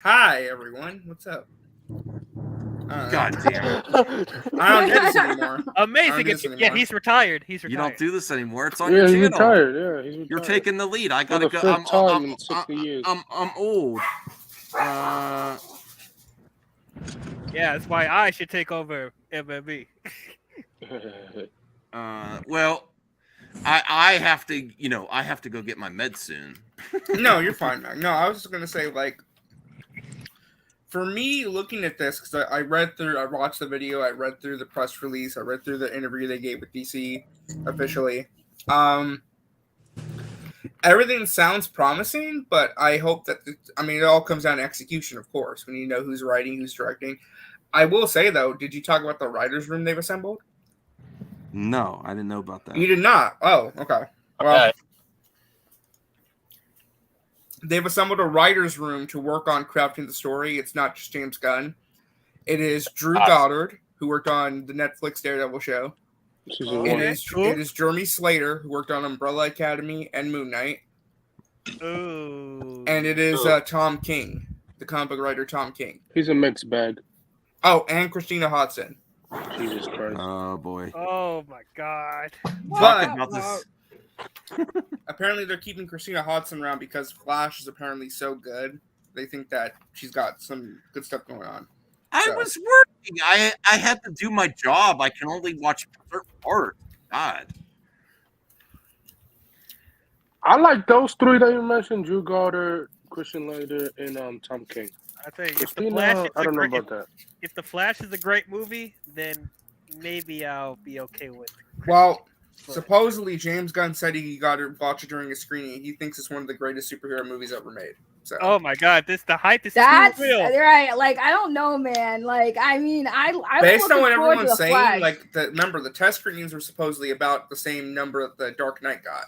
Hi, everyone. What's up? God damn. I don't do this anymore. Amazing. Yeah, he's retired. He's You retired. don't do this anymore. It's on your he's channel. retired. Yeah, he's retired. You're taking the lead. I For gotta the go. fifth time in 60 years. I'm old. Yeah, that's why I should take over MME. Well, I have to, I have to go get my meds soon. No, you're fine, man. No, I was just gonna say, like, for me, looking at this, because I watched the video, I read through the press release, I read through the interview they gave with DC officially. Everything sounds promising, but I hope that it all comes down to execution, of course. When you know who's writing, who's directing. I will say though, did you talk about the writers' room they've assembled? No, I didn't know about that. You did not. Oh, okay. Well, they've assembled a writer's room to work on crafting the story. It's not just James Gunn. It is Drew Goddard, who worked on the Netflix Daredevil show. It is Jeremy Slater, who worked on Umbrella Academy and Moon Knight. Ooh. And it is Tom King, the comic book writer Tom King. He's a mixed bag. Oh, and Christina Hodson. Jesus Christ. Oh, boy. Oh, my God. But about this. Apparently they're keeping Christina Hodson around because Flash is apparently so good. They think that she's got some good stuff going on. I was working. I had to do my job. I can only watch certain parts. God. I like those three that you mentioned: Drew Goddard, Christian Slater, and Tom King. I think Christina, I don't know about that. If The Flash is a great movie, then maybe I'll be okay with it. Well, supposedly James Gunn said he got to watch it during a screening. He thinks it's one of the greatest superhero movies ever made. So. Oh my God! The hype is That's too real. Right. Like, I don't know, man. Like, I mean, I based on what everyone's saying, Flash. like, remember the test screenings were supposedly about the same number that the Dark Knight got.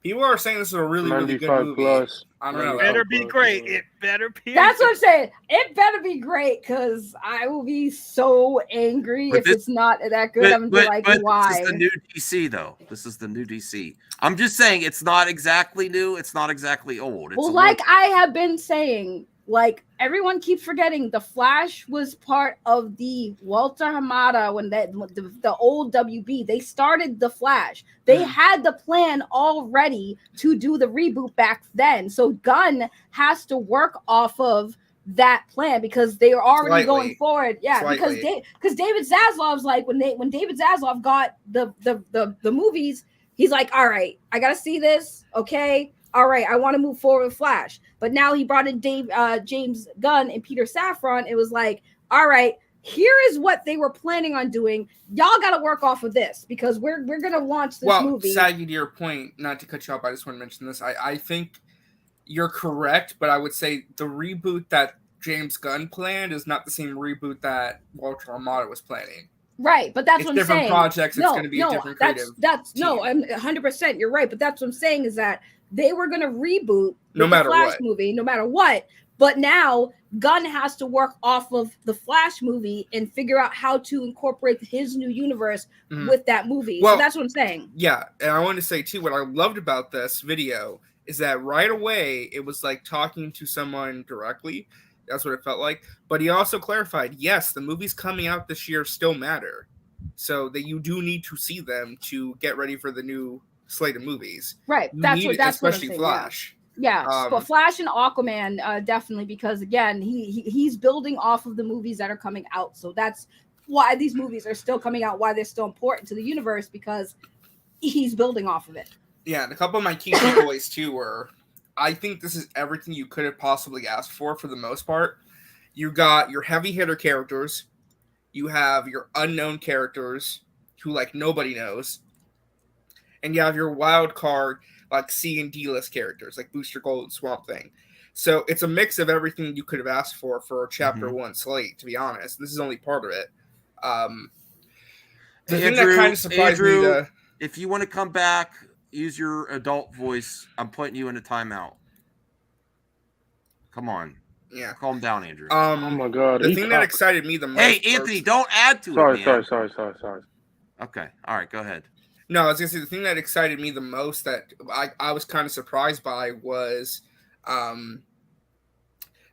People are saying this is a really, really good movie. Plus. I don't know. It better be great. It better be. That's what I'm saying. It better be great because I will be so angry if it's not that good. I'm gonna be like, why? This is the new DC, though. This is the new DC. I'm just saying it's not exactly new. It's not exactly old. It's like I have been saying, like everyone keeps forgetting, the Flash was part of the Walter Hamada when the old WB. They started the Flash. They had the plan already to do the reboot back then. So Gunn has to work off of that plan because they are already going forward. Yeah, because David Zaslav's like when David Zaslav got the movies, he's like, all right, I gotta see this. Okay. All right, I want to move forward with Flash. But now he brought in James Gunn and Peter Safran. It was like, all right, here is what they were planning on doing. Y'all got to work off of this because we're going to launch this movie. Well, Saggy, to your point, not to cut you off, I just want to mention this. I think you're correct, but I would say the reboot that James Gunn planned is not the same reboot that Walter Hamada was planning. Right, but that's what I'm saying. Different projects, it's going to be a different creative team. I'm 100%. You're right, but that's what I'm saying is that they were going to reboot the Flash movie, no matter what. But now Gunn has to work off of the Flash movie and figure out how to incorporate his new universe with that movie. Well, so that's what I'm saying. Yeah, and I want to say, too, what I loved about this video is that right away it was like talking to someone directly. That's what it felt like. But he also clarified, yes, the movies coming out this year still matter. So that you do need to see them to get ready for the new slate of movies. Right. That's what I'm saying. Flash. Yeah. But Flash and Aquaman, definitely, because again, he's building off of the movies that are coming out. So that's why these movies are still coming out, why they're still important to the universe, because he's building off of it. Yeah, and a couple of my key takeaways too were, I think this is everything you could have possibly asked for the most part. You got your heavy hitter characters, you have your unknown characters who like nobody knows, and you have your wild card like C and D list characters like Booster Gold and Swamp Thing. So it's a mix of everything you could have asked for chapter one slate, to be honest. This is only part of it. The thing that kind of surprised me, if you want to come back, use your adult voice. I'm putting you in a timeout. Come on. Yeah. Calm down, Andrew. Oh my God. The thing that excited me the most. Hey, Anthony, don't add to it. Sorry. Okay. All right, go ahead. No, I was going to say the thing that excited me the most that I was kind of surprised by was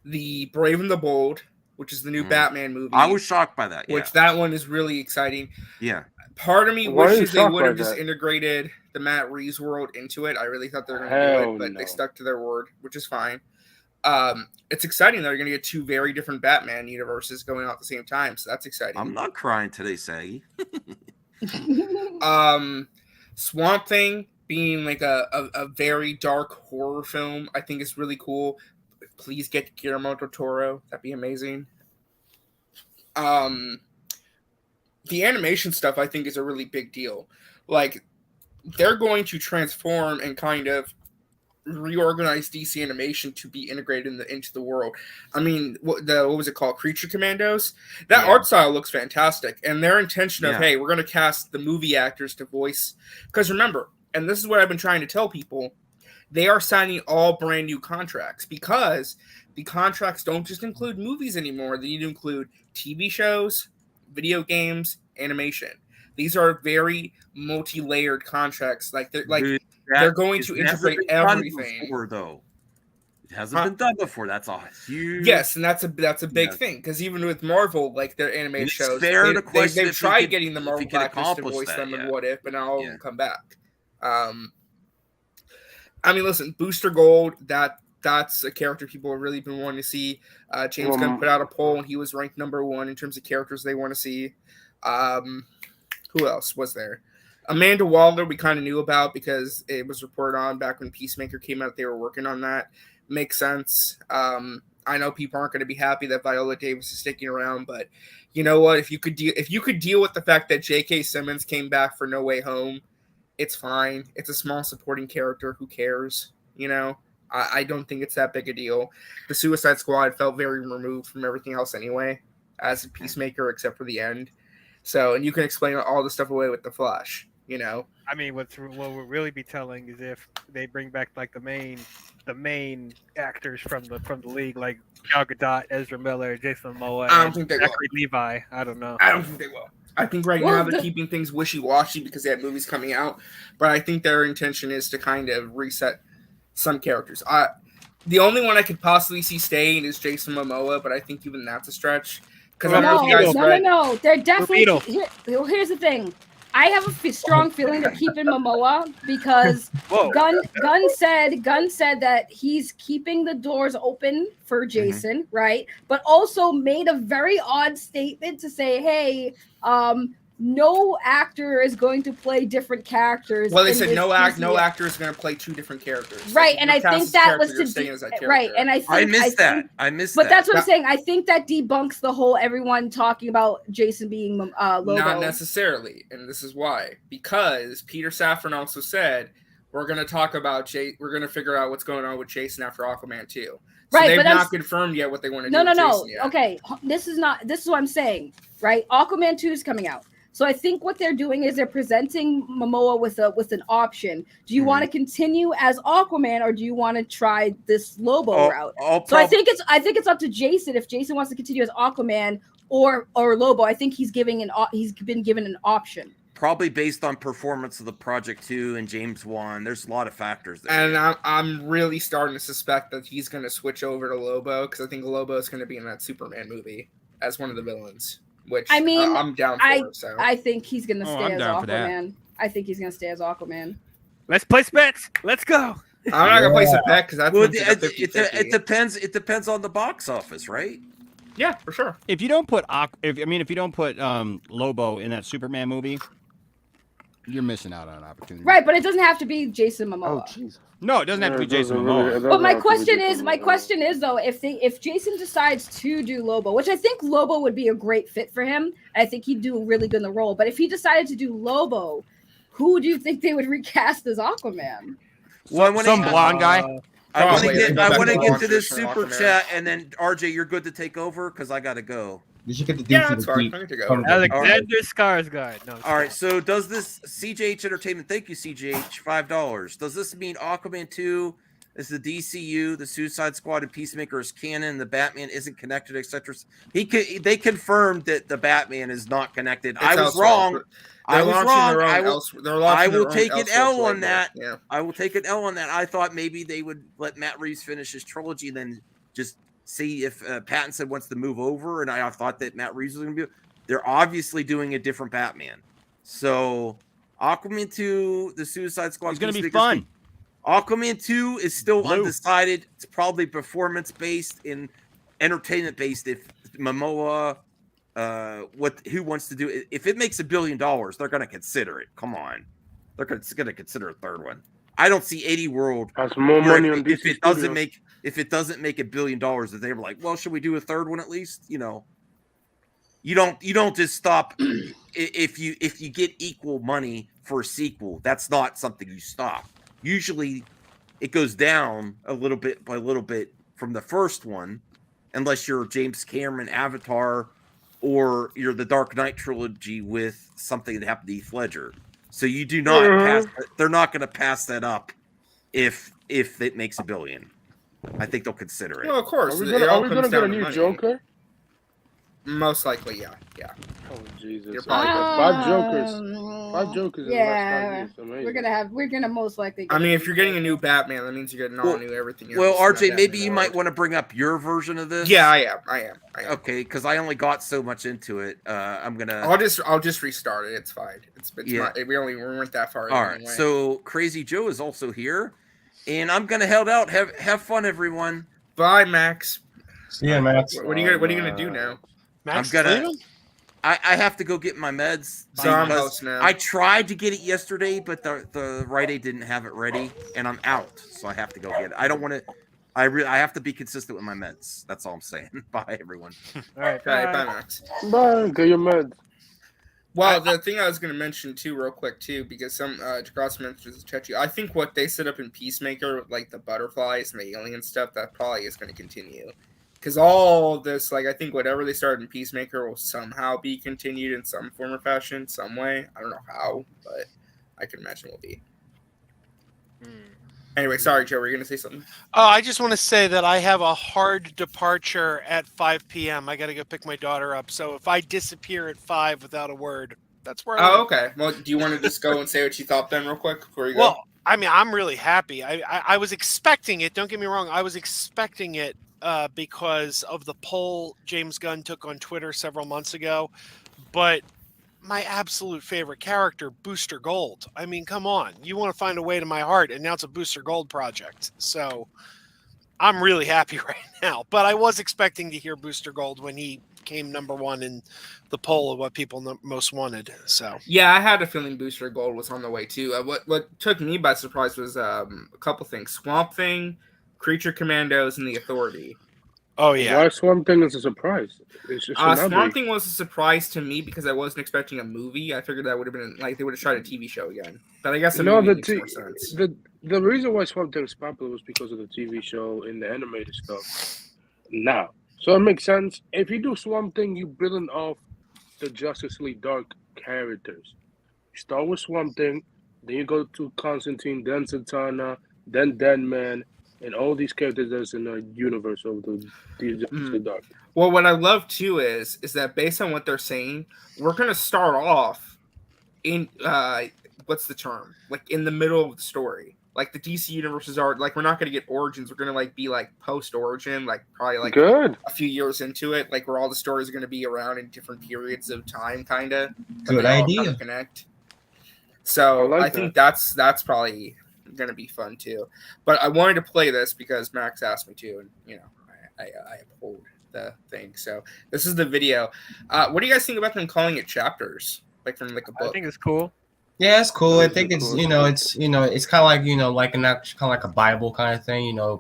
the Brave and the Bold, which is the new Batman movie. I was shocked by that. Which that one is really exciting. Yeah. Part of me Why are you wishes they shocked would by have just that? integrated the Matt Reeves world into it. I really thought they were going to do it, but they stuck to their word, which is fine. It's exciting that you're going to get 2 very different Batman universes going out at the same time, so that's exciting. I'm not crying today, Saggy. Swamp Thing being like a very dark horror film, I think is really cool. Please get Guillermo del Toro. That'd be amazing. The animation stuff, I think, is a really big deal. Like, they're going to transform and kind of reorganize DC animation to be integrated into the world. I mean, what was it called? Creature Commandos? That art style looks fantastic. And their intention of, hey, we're going to cast the movie actors to voice. Because remember, and this is what I've been trying to tell people, they are signing all brand new contracts because the contracts don't just include movies anymore. They need to include TV shows, video games, animation. These are very multi-layered contracts. Like they're going to integrate everything. Before, though. It hasn't been done before. That's a huge. Yes, and that's a big thing because even with Marvel, like their animated shows, they've tried getting the Marvel actors to voice them in What If, but now all of them come back. I mean, listen, Booster Gold. That's a character people have really been wanting to see. James Gunn put out a poll, and he was ranked number 1 in terms of characters they want to see. Who else was there? Amanda Waller, we kind of knew about because it was reported on back when Peacemaker came out. They were working on that. Makes sense. I know people aren't going to be happy that Viola Davis is sticking around, but you know what? If you could deal with the fact that J.K. Simmons came back for No Way Home, it's fine. It's a small supporting character. Who cares? You know, I don't think it's that big a deal. The Suicide Squad felt very removed from everything else anyway, as a Peacemaker, except for the end. So, and you can explain all the stuff away with the Flash. You know, I mean, what we'll really be telling is if they bring back like the main actors from the league, like Gal Gadot, Ezra Miller, Jason Momoa, I don't think they will. Levi. I don't know. I don't think they will. I think now they're keeping things wishy-washy because they have movies coming out, but I think their intention is to kind of reset some characters. The only one I could possibly see staying is Jason Momoa, but I think even that's a stretch. Because no. They're definitely. Here's the thing. I have a strong feeling they're keeping Momoa because Gunn said that he's keeping the doors open for Jason, right? But also made a very odd statement to say, hey, no actor is going to play different characters. Well, they said no actor is going to play 2 different characters. Right, and I think that was right, and I missed that. But that's what I'm saying. I think that debunks the whole everyone talking about Jason being Lobo. Not necessarily, and this is why. Because Peter Safran also said we're going to talk about we're going to figure out what's going on with Jason after Aquaman 2. So right, they've but not confirmed yet what they want to do. With Jason yet. Okay, this is what I'm saying. Right, Aquaman 2 is coming out. So I think what they're doing is they're presenting Momoa with an option. Do you want to continue as Aquaman, or do you want to try this Lobo route? So I think it's up to Jason if Jason wants to continue as Aquaman or Lobo. I think he's been given an option. Probably based on performance of the Project 2 and James Wan. There's a lot of factors there. And I'm really starting to suspect that he's going to switch over to Lobo because I think Lobo is going to be in that Superman movie as one of the villains. Which I mean, I'm down for. I think he's gonna stay as Aquaman. I think he's gonna stay as Aquaman. Let's place bets. Let's go. I'm not gonna place a bet because that's it depends. It depends on the box office, right? Yeah, for sure. If you don't put Lobo in that Superman movie, you're missing out on an opportunity. Right, but it doesn't have to be Jason Momoa. Oh, jeez. No, it doesn't have to be Jason Momoa. But my question is though, if Jason decides to do Lobo, which I think Lobo would be a great fit for him, I think he'd do really good in the role. But if he decided to do Lobo, who do you think they would recast as Aquaman? Some blonde guy. I want to get to this super chat, and then RJ, you're good to take over because I got to go. You should get the that's fine. I to go. Alexander Skarsgård. No, all right. So does this CJH Entertainment? Thank you, CJH. $5. Does this mean Aquaman 2 is the DCU, the Suicide Squad, and Peacemaker is canon? The Batman isn't connected, etc. They confirmed that the Batman is not connected. I was wrong. I will take an L on that. Yeah. I will take an L on that. I thought maybe they would let Matt Reeves finish his trilogy and then just see if Pattinson wants to move over, and I thought that Matt Reeves was going to be. They're obviously doing a different Batman. So Aquaman 2, the Suicide Squad. It's going to be fun. Aquaman 2 is still undecided. It's probably performance-based and entertainment-based. If Momoa, who wants to do it? If it makes $1 billion, they're going to consider it. Come on. They're going to consider a third one. I don't see 80 World. Has more money on if DC it doesn't Studios. make $1 billion, that they were like, well, should we do a third one at least? You know, you don't just stop if you get equal money for a sequel. That's not something you stop. Usually, it goes down a little bit by little bit from the first one, unless you're James Cameron Avatar, or you're the Dark Knight trilogy with something that happened to Heath Ledger. So you do not pass. They're not going to pass that up if it makes $1 billion. I think they'll consider it. Well, of course. Are we gonna get a new Joker? Most likely, yeah. Oh Jesus! You're probably Five Jokers. In the Yeah, last 5 years. Amazing. we're gonna most likely. I mean, if you're getting a new Batman, that means you're getting all new everything. Well, else in RJ, that maybe Batman you world. might want to bring up your version of this. Yeah, I am. Okay, because I only got so much into it. I'm gonna. I'll just restart it. It's fine. We weren't that far. All right. Anyway. So Crazy Joe is also here, and I'm gonna head out. Have fun, everyone. Bye, Max. See ya, Max. What are you gonna do now? Max, I have to go get my meds. So I'm host now. I tried to get it yesterday, but the Rite Aid didn't have it ready, and I'm out, so I have to go get it. I don't want to. I have to be consistent with my meds. That's all I'm saying. Bye, everyone. All right, Bye, bye. Max. Bye. Get your meds. Well, the thing I was going to mention too, real quick too, because some Gross mentions Chechi. I think what they set up in Peacemaker, like the butterflies and the alien stuff, that probably is going to continue. Because all of this, like, I think whatever they started in Peacemaker will somehow be continued in some form or fashion, some way. I don't know how, but I can imagine it will be. Anyway, sorry, Joe, were you going to say something? Oh, I just want to say that I have a hard departure at 5 p.m. I got to go pick my daughter up. So if I disappear at 5 without a word, that's where I Oh, live. okay. Well, do you want to just go and say what you thought then real quick before you go? Well, I mean, I'm really happy. I was expecting it. Don't get me wrong. I was expecting it because of the poll James Gunn took on Twitter several months ago. But my absolute favorite character, Booster Gold. I mean, come on. You want to find a way to my heart, and now it's a Booster Gold project. So I'm really happy right now. But I was expecting to hear Booster Gold when he came number one in the poll of what people most wanted. So yeah, I had a feeling Booster Gold was on the way too. What took me by surprise was a couple things: Swamp Thing, Creature Commandos, and the Authority. Oh yeah, Why Swamp Thing is a surprise? Swamp Thing was a surprise to me because I wasn't expecting a movie. I figured that would have been like they would have tried a TV show again. But I guess a movie makes more sense. The reason why Swamp Thing is popular was because of the TV show and the animated stuff. Now, so it makes sense. If you do Swamp Thing, you building off the Justice League Dark characters. You start with Swamp Thing, then you go to Constantine, then Zatanna, then Deadman, and all these characters that's in the universe of the Justice League Dark. Well, what I love too is that based on what they're saying, we're gonna start off in what's the term? Like in the middle of the story. Like the DC universes are like we're not gonna get origins. We're gonna like be like post origin, like probably like Good. a few years into it, like where all the stories are gonna be around in different periods of time, kind of. Good idea. Connect. So I think that's probably gonna be fun too. But I wanted to play this because Max asked me to, and you know I uphold the thing. So this is the video. What do you guys think about them calling it chapters, like from like a book? I think it's cool. Yeah, it's cool. I think it's it's kind of like like kind of like a Bible kind of thing. I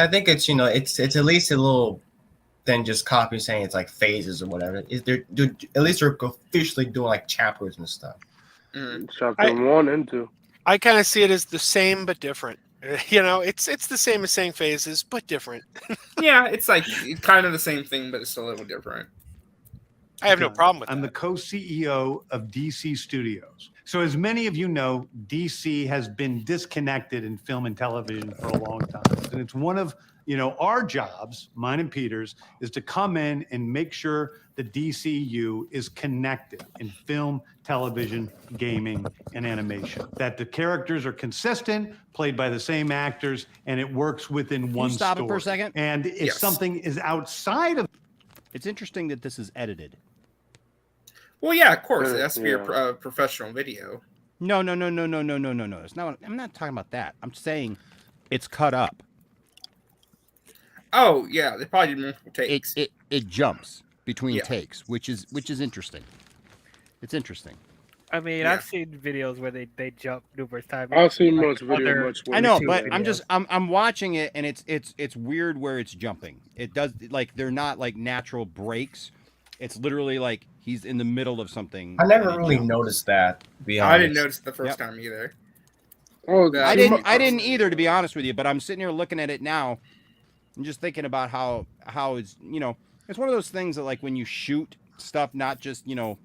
think it's it's at least a little than just copy saying it's like phases or whatever. At least they're officially doing like chapters and stuff. Chapter 1 and 2. I kind of see it as the same but different. It's the same as saying phases but different. Yeah, it's like kind of the same thing, but it's a little different. I have no problem with that. I'm the co-CEO of DC Studios. So as many of you know, DC has been disconnected in film and television for a long time. And it's one of You know, our jobs, mine and Peter's, is to come in and make sure the DCU is connected in film, television, gaming, and animation. That the characters are consistent, played by the same actors, and it works within one stop story. it for a second? And if something is outside of... It's interesting that this is edited. Well, yeah, of course. It has to be a professional video. No. It's not. I'm not talking about that. I'm saying it's cut up. Oh, yeah. They probably did multiple takes. It jumps between takes, which is interesting. It's interesting. I mean, I've seen videos where they jump numerous times. I've seen much video. I know, but I'm watching it, and it's weird where it's jumping. It does, like, they're not like natural breaks. It's literally like he's in the middle of something. I never really noticed that. To be honest. I didn't notice it the first time either. Oh, I didn't either, to be honest with you. But I'm sitting here looking at it now, and just thinking about how it's, you know, it's one of those things that, like, when you shoot stuff, not just, you know,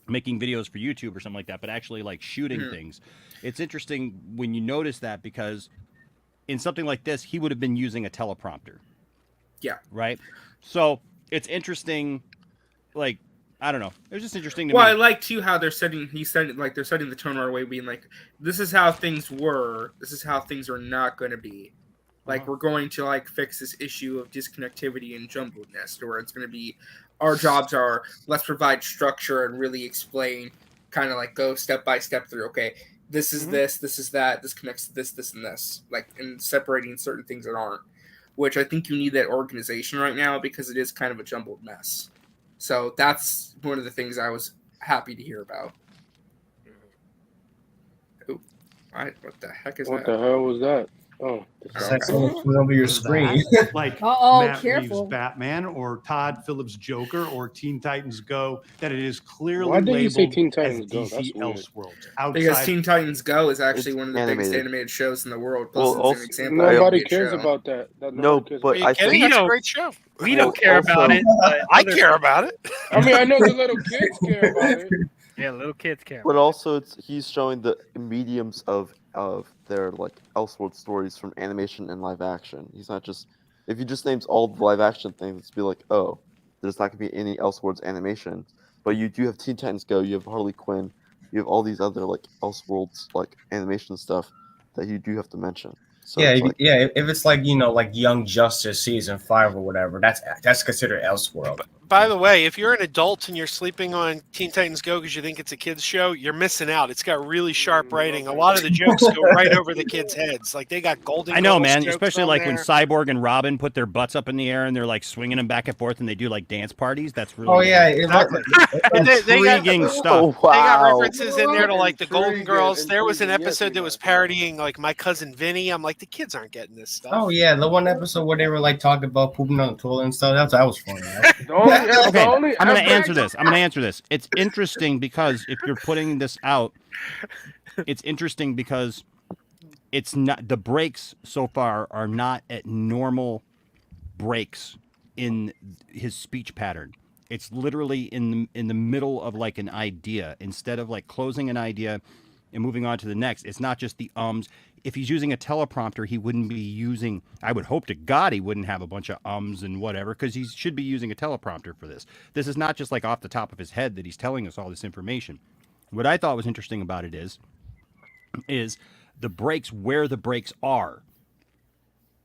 making videos for YouTube or something like that, but actually like shooting things. It's interesting when you notice that, because in something like this, he would have been using a teleprompter. Yeah. Right. So it's interesting. Like, I don't know. It was just interesting to me. I like too how they're setting the tone our way, being like, this is how things were. This is how things are not going to be. Like, we're going to like fix this issue of disconnectivity and jumbledness, where it's going to be, our jobs are, let's provide structure and really explain, kind of like go step by step through, okay, this is this is that, this connects to this, and this. Like, and separating certain things that aren't. Which I think you need that organization right now, because it is kind of a jumbled mess. So that's one of the things I was happy to hear about. Oh, what the heck is that? What the hell was that? Oh, that's over your screen. Like Matt Reeves' Batman, or Todd Phillips' Joker, or Teen Titans Go, that it is clearly Why did you say labeled Teen as Titans Go? That's DC weird. Elseworlds. Because Teen Titans Go is actually It's one of the biggest animated shows in the world. Well, Plus, also, it's an example Nobody of a cares show. about that. No, but I think that's a great show. We don't care about it. But I care about it. I mean, I know the little kids care about it. Yeah, little kids care. But also, he's showing the mediums of their like Elseworld stories from animation and live action. He's not just, if he just names all the live action things, it's be like, oh, there's not gonna be any Elseworlds animation. But you do have Teen Titans Go, you have Harley Quinn, you have all these other like Elseworlds like animation stuff that you do have to mention. So yeah, it's like, if it's like, you know, like Young Justice season 5 or whatever, that's considered Elseworld. By the way, if you're an adult and you're sleeping on Teen Titans Go because you think it's a kid's show, you're missing out. It's got really sharp writing. A lot of the jokes go right over the kids' heads. Like, they got golden. I know, Girls man. jokes Especially on like there. when Cyborg and Robin put their butts up in the air and they're like swinging them back and forth, and they do like dance parties. That's really they got intriguing stuff. They got references in there to like the Golden Girls. There was an episode that was parodying like My Cousin Vinny. I'm like, the kids aren't getting this stuff. Oh yeah, the one episode where they were like talking about pooping on the toilet and stuff. That was funny. Okay, I'm going to answer this. It's interesting because if you're putting this out, it's interesting because it's not, the breaks so far are not at normal breaks in his speech pattern. It's literally in the middle of like an idea. Instead of like closing an idea and moving on to the next, it's not just the ums. If he's using a teleprompter, he wouldn't be using, I would hope to God he wouldn't have a bunch of ums and whatever, because he should be using a teleprompter for this. This is not just like off the top of his head that he's telling us all this information. What I thought was interesting about it is the breaks, where the breaks are.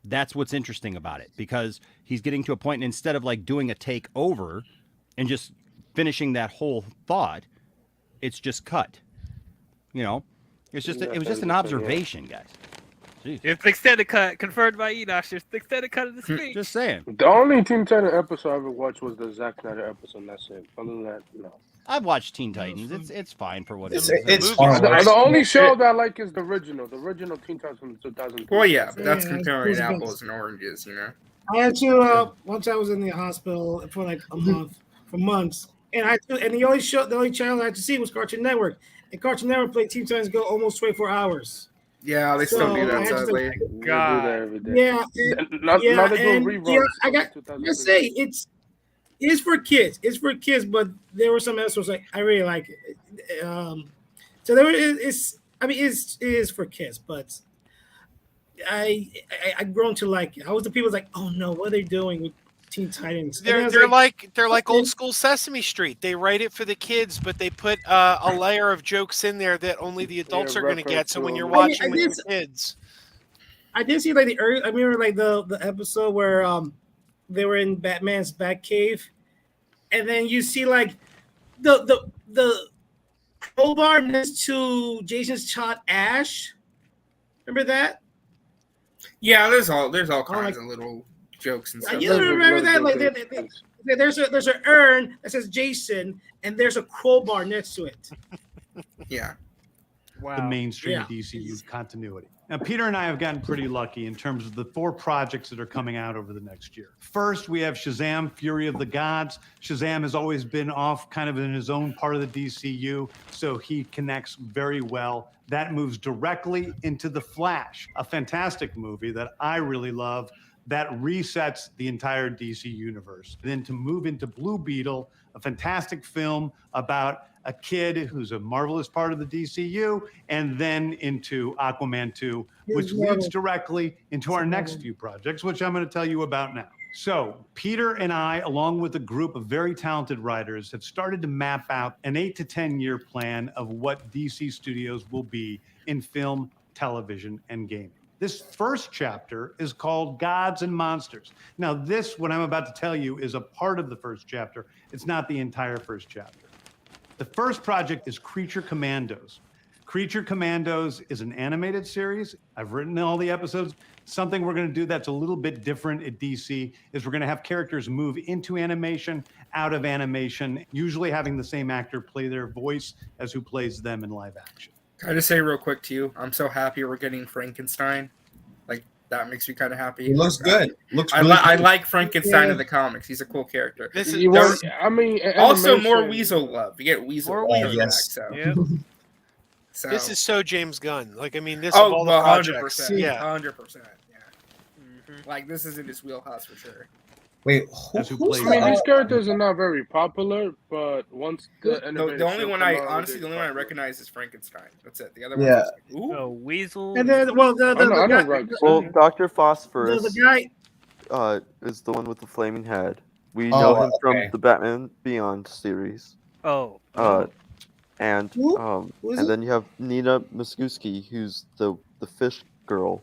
That's what's interesting about it, because he's getting to a point, and instead of like doing a take over and just finishing that whole thought, it's just cut. You know? It was just an observation, guys. Jeez. It's the extended cut, confirmed by Enosh. It's the extended cut of the speech. Just saying. The only Teen Titans episode I ever watched was the Zack Snyder episode, and that's it. Other than that, no. I've watched Teen Titans. It's fine for what it is. It's the only show that I like is the original Teen Titans from 2000. Well, yeah, but that's comparing apples and oranges, you know. I had to once I was in the hospital for like a month, for months, and the only channel I had to see was Cartoon Network. And Cartoon Network played Teen Titans Go almost 24 hours. Yeah, they still do that, sadly. Yeah, I got to say it's for kids. It's for kids, but there were some episodes like I really like it. So it is for kids, but I've grown to like it. I was the people like, oh no, what are they doing with Teen Titans? And I was They're like old school Sesame Street. They write it for the kids, but they put a layer of jokes in there that only the adults are going to get. So when you're watching with the kids, I did see like the early. I remember like the episode where they were in Batman's Batcave, and then you see like the crowbar next to Jason's child Ash. Remember that? Yeah, there's all kinds of little jokes and stuff. You remember that? Like there's an urn that says Jason, and there's a crowbar next to it. Yeah. The mainstream DCU continuity. Now, Peter and I have gotten pretty lucky in terms of the 4 projects that are coming out over the next year. First, we have Shazam, Fury of the Gods. Shazam has always been off kind of in his own part of the DCU, so he connects very well. That moves directly into The Flash, a fantastic movie that I really love that resets the entire DC universe. Then to move into Blue Beetle, a fantastic film about a kid who's a marvelous part of the DCU, and then into Aquaman 2, which leads directly into our next few projects, which I'm going to tell you about now. So Peter and I, along with a group of very talented writers, have started to map out an 8 to 10 year plan of what DC Studios will be in film, television, and gaming. This first chapter is called Gods and Monsters. Now, what I'm about to tell you, is a part of the first chapter. It's not the entire first chapter. The first project is Creature Commandos. Creature Commandos is an animated series. I've written all the episodes. Something we're going to do that's a little bit different at DC is we're going to have characters move into animation, out of animation, usually having the same actor play their voice as who plays them in live action. Can I just say real quick to you, I'm so happy we're getting Frankenstein. Like, that makes me kind of happy. He looks good. I like Frankenstein in the comics. He's a cool character. Also more Weasel love. You get Weasel back. So this is so James Gunn. Like, I mean, this of all the projects. 100%. Yeah, 100%. Yeah. Like, this is in his wheelhouse for sure. Wait, these characters are not very popular, but once the only one I recognize is Frankenstein. That's it. The other one's just like, ooh. Weasel. And then, Dr. Phosphorus the guy is the one with the flaming head. We know him from the Batman Beyond series. And then you have Nina Muskuski, who's the fish girl,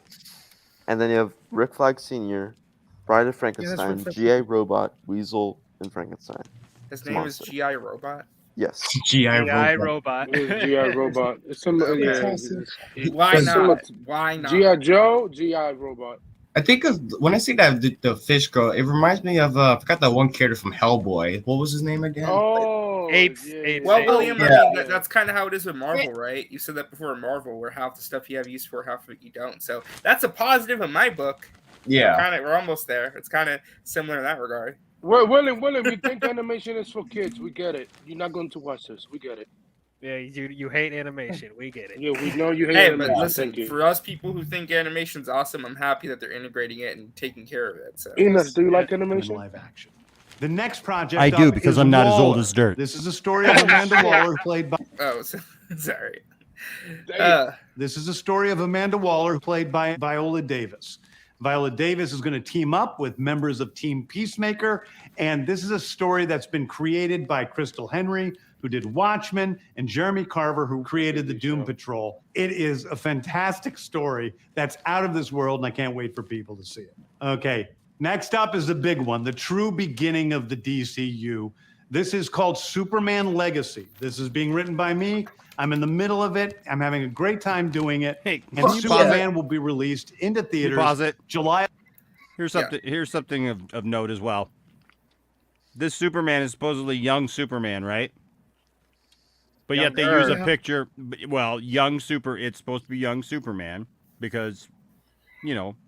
and then you have Rick Flag Sr., Bride of Frankenstein, G.I. Robot, Weasel, and Frankenstein. His name is G.I. Robot? Yes. G.I. Robot. G.I. Robot. Why not? Why not? G.I. Joe, G.I. Robot. I think when I see that the fish girl, it reminds me of I forgot that one character from Hellboy. What was his name again? Apes. Well, William, I mean, that's kind of how it is with Marvel, right? You said that before in Marvel, where half the stuff you have use for, half of it you don't. So that's a positive in my book. Yeah, we're almost there. It's kind of similar in that regard. William, we think animation is for kids. We get it. You're not going to watch this. We get it. Yeah, you hate animation. We get it. Yeah, we know you hate animation. But listen, for us people who think animation's awesome, I'm happy that they're integrating it and taking care of it. So, Enos, do you like animation? Live action. The next project I do, because I'm not as old as dirt. This is a story of Amanda Waller played by... Oh, sorry. This is a story of Amanda Waller played by Viola Davis. Viola Davis is going to team up with members of Team Peacemaker, and this is a story that's been created by Crystal Henry, who did Watchmen, and Jeremy Carver, who created the Doom Patrol. It is a fantastic story that's out of this world, and I can't wait for people to see it. Okay, next up is the big one, the true beginning of the DCU. This is called Superman Legacy. This is being written by me. I'm in the middle of it. I'm having a great time doing it. Hey, and Superman will be released into theaters pause it. July. Here's something of note as well. This Superman is supposedly young Superman, right? But yet they use a picture. Well, it's supposed to be young Superman because,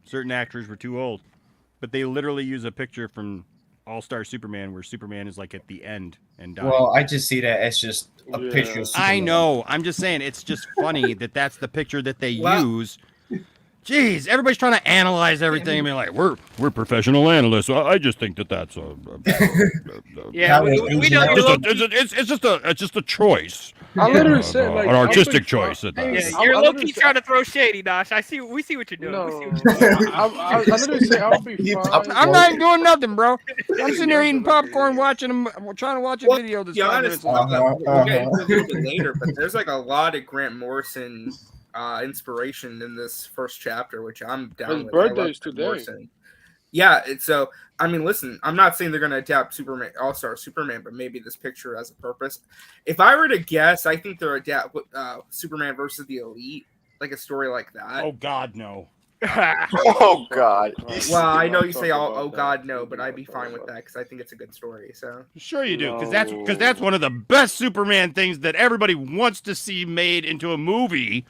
certain actors were too old. But they literally use a picture from All-Star Superman where Superman is like at the end and dying. Well, I just see that as just a picture of Superman. I know. I'm just saying it's just funny that's the picture that they use Jeez, everybody's trying to analyze everything. I mean, like we're professional analysts. So I just think that's Yeah, we know it's just a choice. I literally said an artistic choice. You're low key trying to throw shady, Nosh. We see what you're doing. No, I literally said I'll be fine. I'm not even doing nothing, bro. I'm sitting there eating popcorn, trying to watch a video. This Yeah, honestly, we'll get into it a little bit later, but there's like a lot of Grant Morrison inspiration in this first chapter, which I'm down His with. birthday's today. Morrison. Yeah, so I mean, listen, I'm not saying they're going to adapt Superman, All-Star Superman, but maybe this picture has a purpose. If I were to guess, I think they're adapt Superman versus the Elite, like a story like that. Oh God, no. Oh God. Well, I know you say, "Oh God, no," but I'd be fine with that because I think it's a good story. So sure you do, because that's one of the best Superman things that everybody wants to see made into a movie,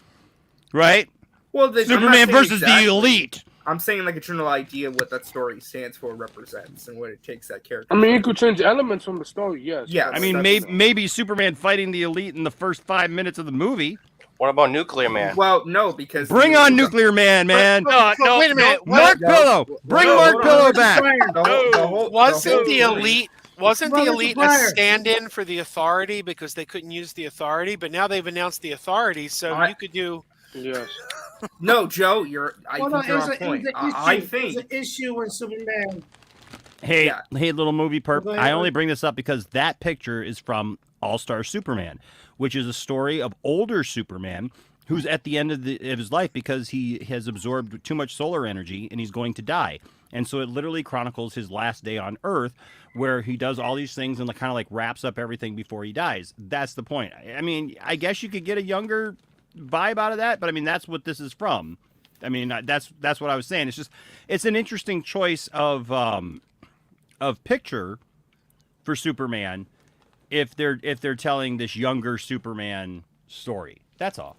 right? Well, Superman versus the Elite. I'm saying like a general idea of what that story stands for, represents, and what it takes that character. I mean, you could change elements from the story, yes. Yeah, I mean, maybe Superman fighting the Elite in the first 5 minutes of the movie. What about Nuclear Man? Well, no, because bring on Nuclear Man, man. No, wait a minute. Mark Pillow, bring Mark Pillow back. Wasn't the Elite a stand-in for the Authority because they couldn't use the Authority? But now they've announced the Authority, so you could do. Yes. No, Joe, I think you're on point. I think it's an issue when Superman. Hey, little movie perp. I only bring this up because that picture is from All-Star Superman, which is a story of older Superman who's at the end of his life because he has absorbed too much solar energy and he's going to die. And so it literally chronicles his last day on Earth, where he does all these things and kind of like wraps up everything before he dies. That's the point. I mean, I guess you could get a younger vibe out of that, but I mean that's what this is from. I mean that's what I was saying. It's an interesting choice of picture for Superman if they're telling this younger Superman story. That's all.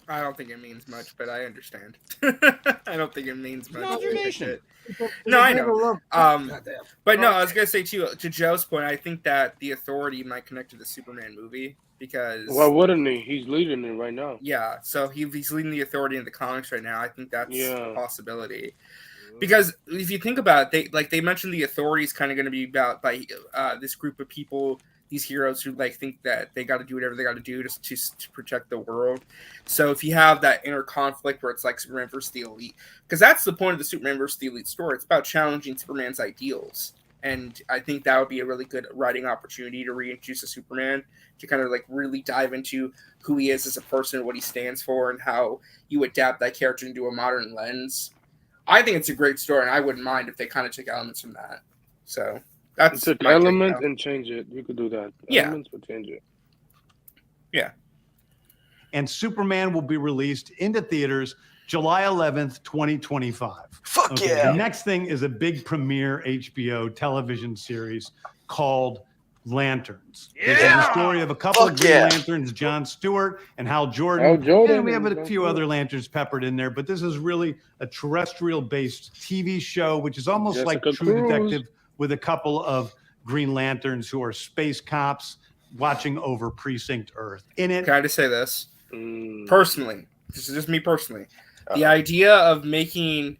I don't think it means much, but I understand. I don't think it means much. Observation. No, I know. But no, I was gonna say too, to Joe's point, I think that the Authority might connect to the Superman movie because. Why wouldn't he? He's leading it right now. Yeah, so he's leading the Authority in the comics right now. I think that's a possibility. Because if you think about it, they mentioned the Authority is kind of going to be about this group of people, these heroes who think that they got to do whatever they got to do to protect the world. So if you have that inner conflict where it's like Superman versus the Elite, because that's the point of the Superman versus the Elite story. It's about challenging Superman's ideals. And I think that would be a really good writing opportunity to reintroduce a Superman, to kind of really dive into who he is as a person, what he stands for, and how you adapt that character into a modern lens. I think it's a great story, and I wouldn't mind if they kind of took elements from that. So that's took elements and change it. You could do that. Yeah. Elements, but change it. Yeah. And Superman will be released into theaters July 11th, 2025. Fuck yeah. The next thing is a big premiere HBO television series called Lanterns. This is the story of a couple of Green Lanterns, John Stewart and Hal Jordan. And we have a few other Lanterns peppered in there, but this is really a terrestrial-based TV show, which is almost like True Detective with a couple of Green Lanterns who are space cops watching over Precinct Earth. In it, can I just say this? Personally, this is just me personally. The idea of making